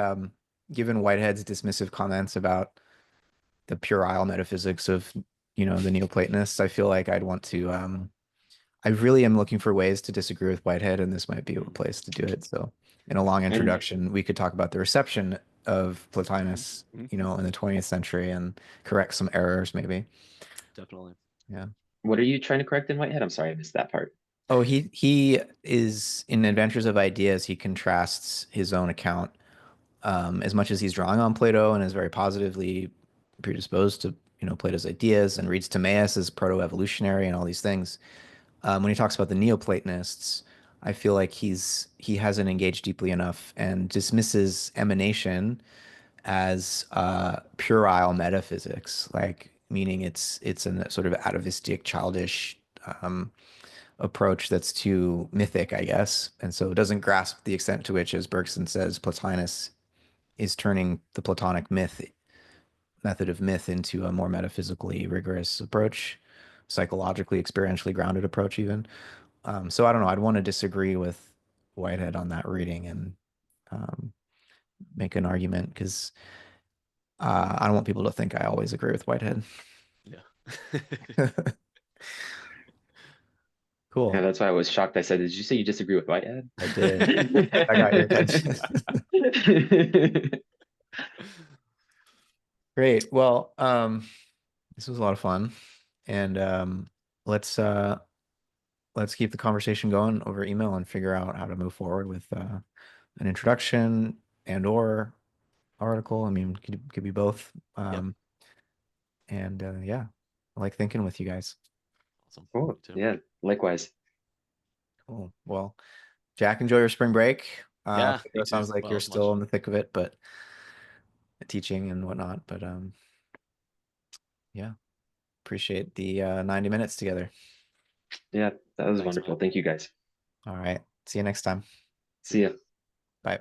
given Whitehead's dismissive comments about the puerile metaphysics of the Neoplatonists, I feel like I'd want to I really am looking for ways to disagree with Whitehead, and this might be a place to do it. So, in a long And introduction, we could talk about the reception of Plotinus, Mhm. in the 20th century and correct some errors, maybe. Definitely. Yeah. what are you trying to correct in Whitehead? I'm sorry, I missed that part. Oh, he is in Adventures of Ideas. He contrasts his own account as much as he's drawing on Plato and is very positively predisposed to Plato's ideas and reads Timaeus as proto-evolutionary and all these things. When he talks about the Neoplatonists, I feel like he hasn't engaged deeply enough and dismisses emanation as puerile metaphysics, like meaning it's a sort of atavistic, childish um, approach that's too mythic, I guess, and so it doesn't grasp the extent to which, as Bergson says, Plotinus is turning the Platonic method of myth into a more metaphysically rigorous approach, psychologically, experientially grounded approach, even. So I don't know. I'd want to disagree with Whitehead on that reading and um, make an argument because I don't want people to think I always agree with Whitehead. Yeah. Yeah, Cool. that's why I was shocked. I said, "Did you say you disagree with Whitehead?" I did. I got your attention. Great. Well, this was a lot of fun, and let's uh, let's keep the conversation going over email and figure out how to move forward with an introduction and or article. I mean, could be both. Yep. And yeah, I like thinking with you guys. Awesome. Cool. Me too. Yeah, likewise. Cool. Well, Jack, enjoy your spring break. Yeah, you Pedro, too. sounds like Well, you're as still much. in the thick of it, but teaching and whatnot. But yeah, appreciate the 90 minutes together. Yeah, that was Thanks, wonderful. man. Thank you guys. All right. See you next time. See See ya. ya. Bye.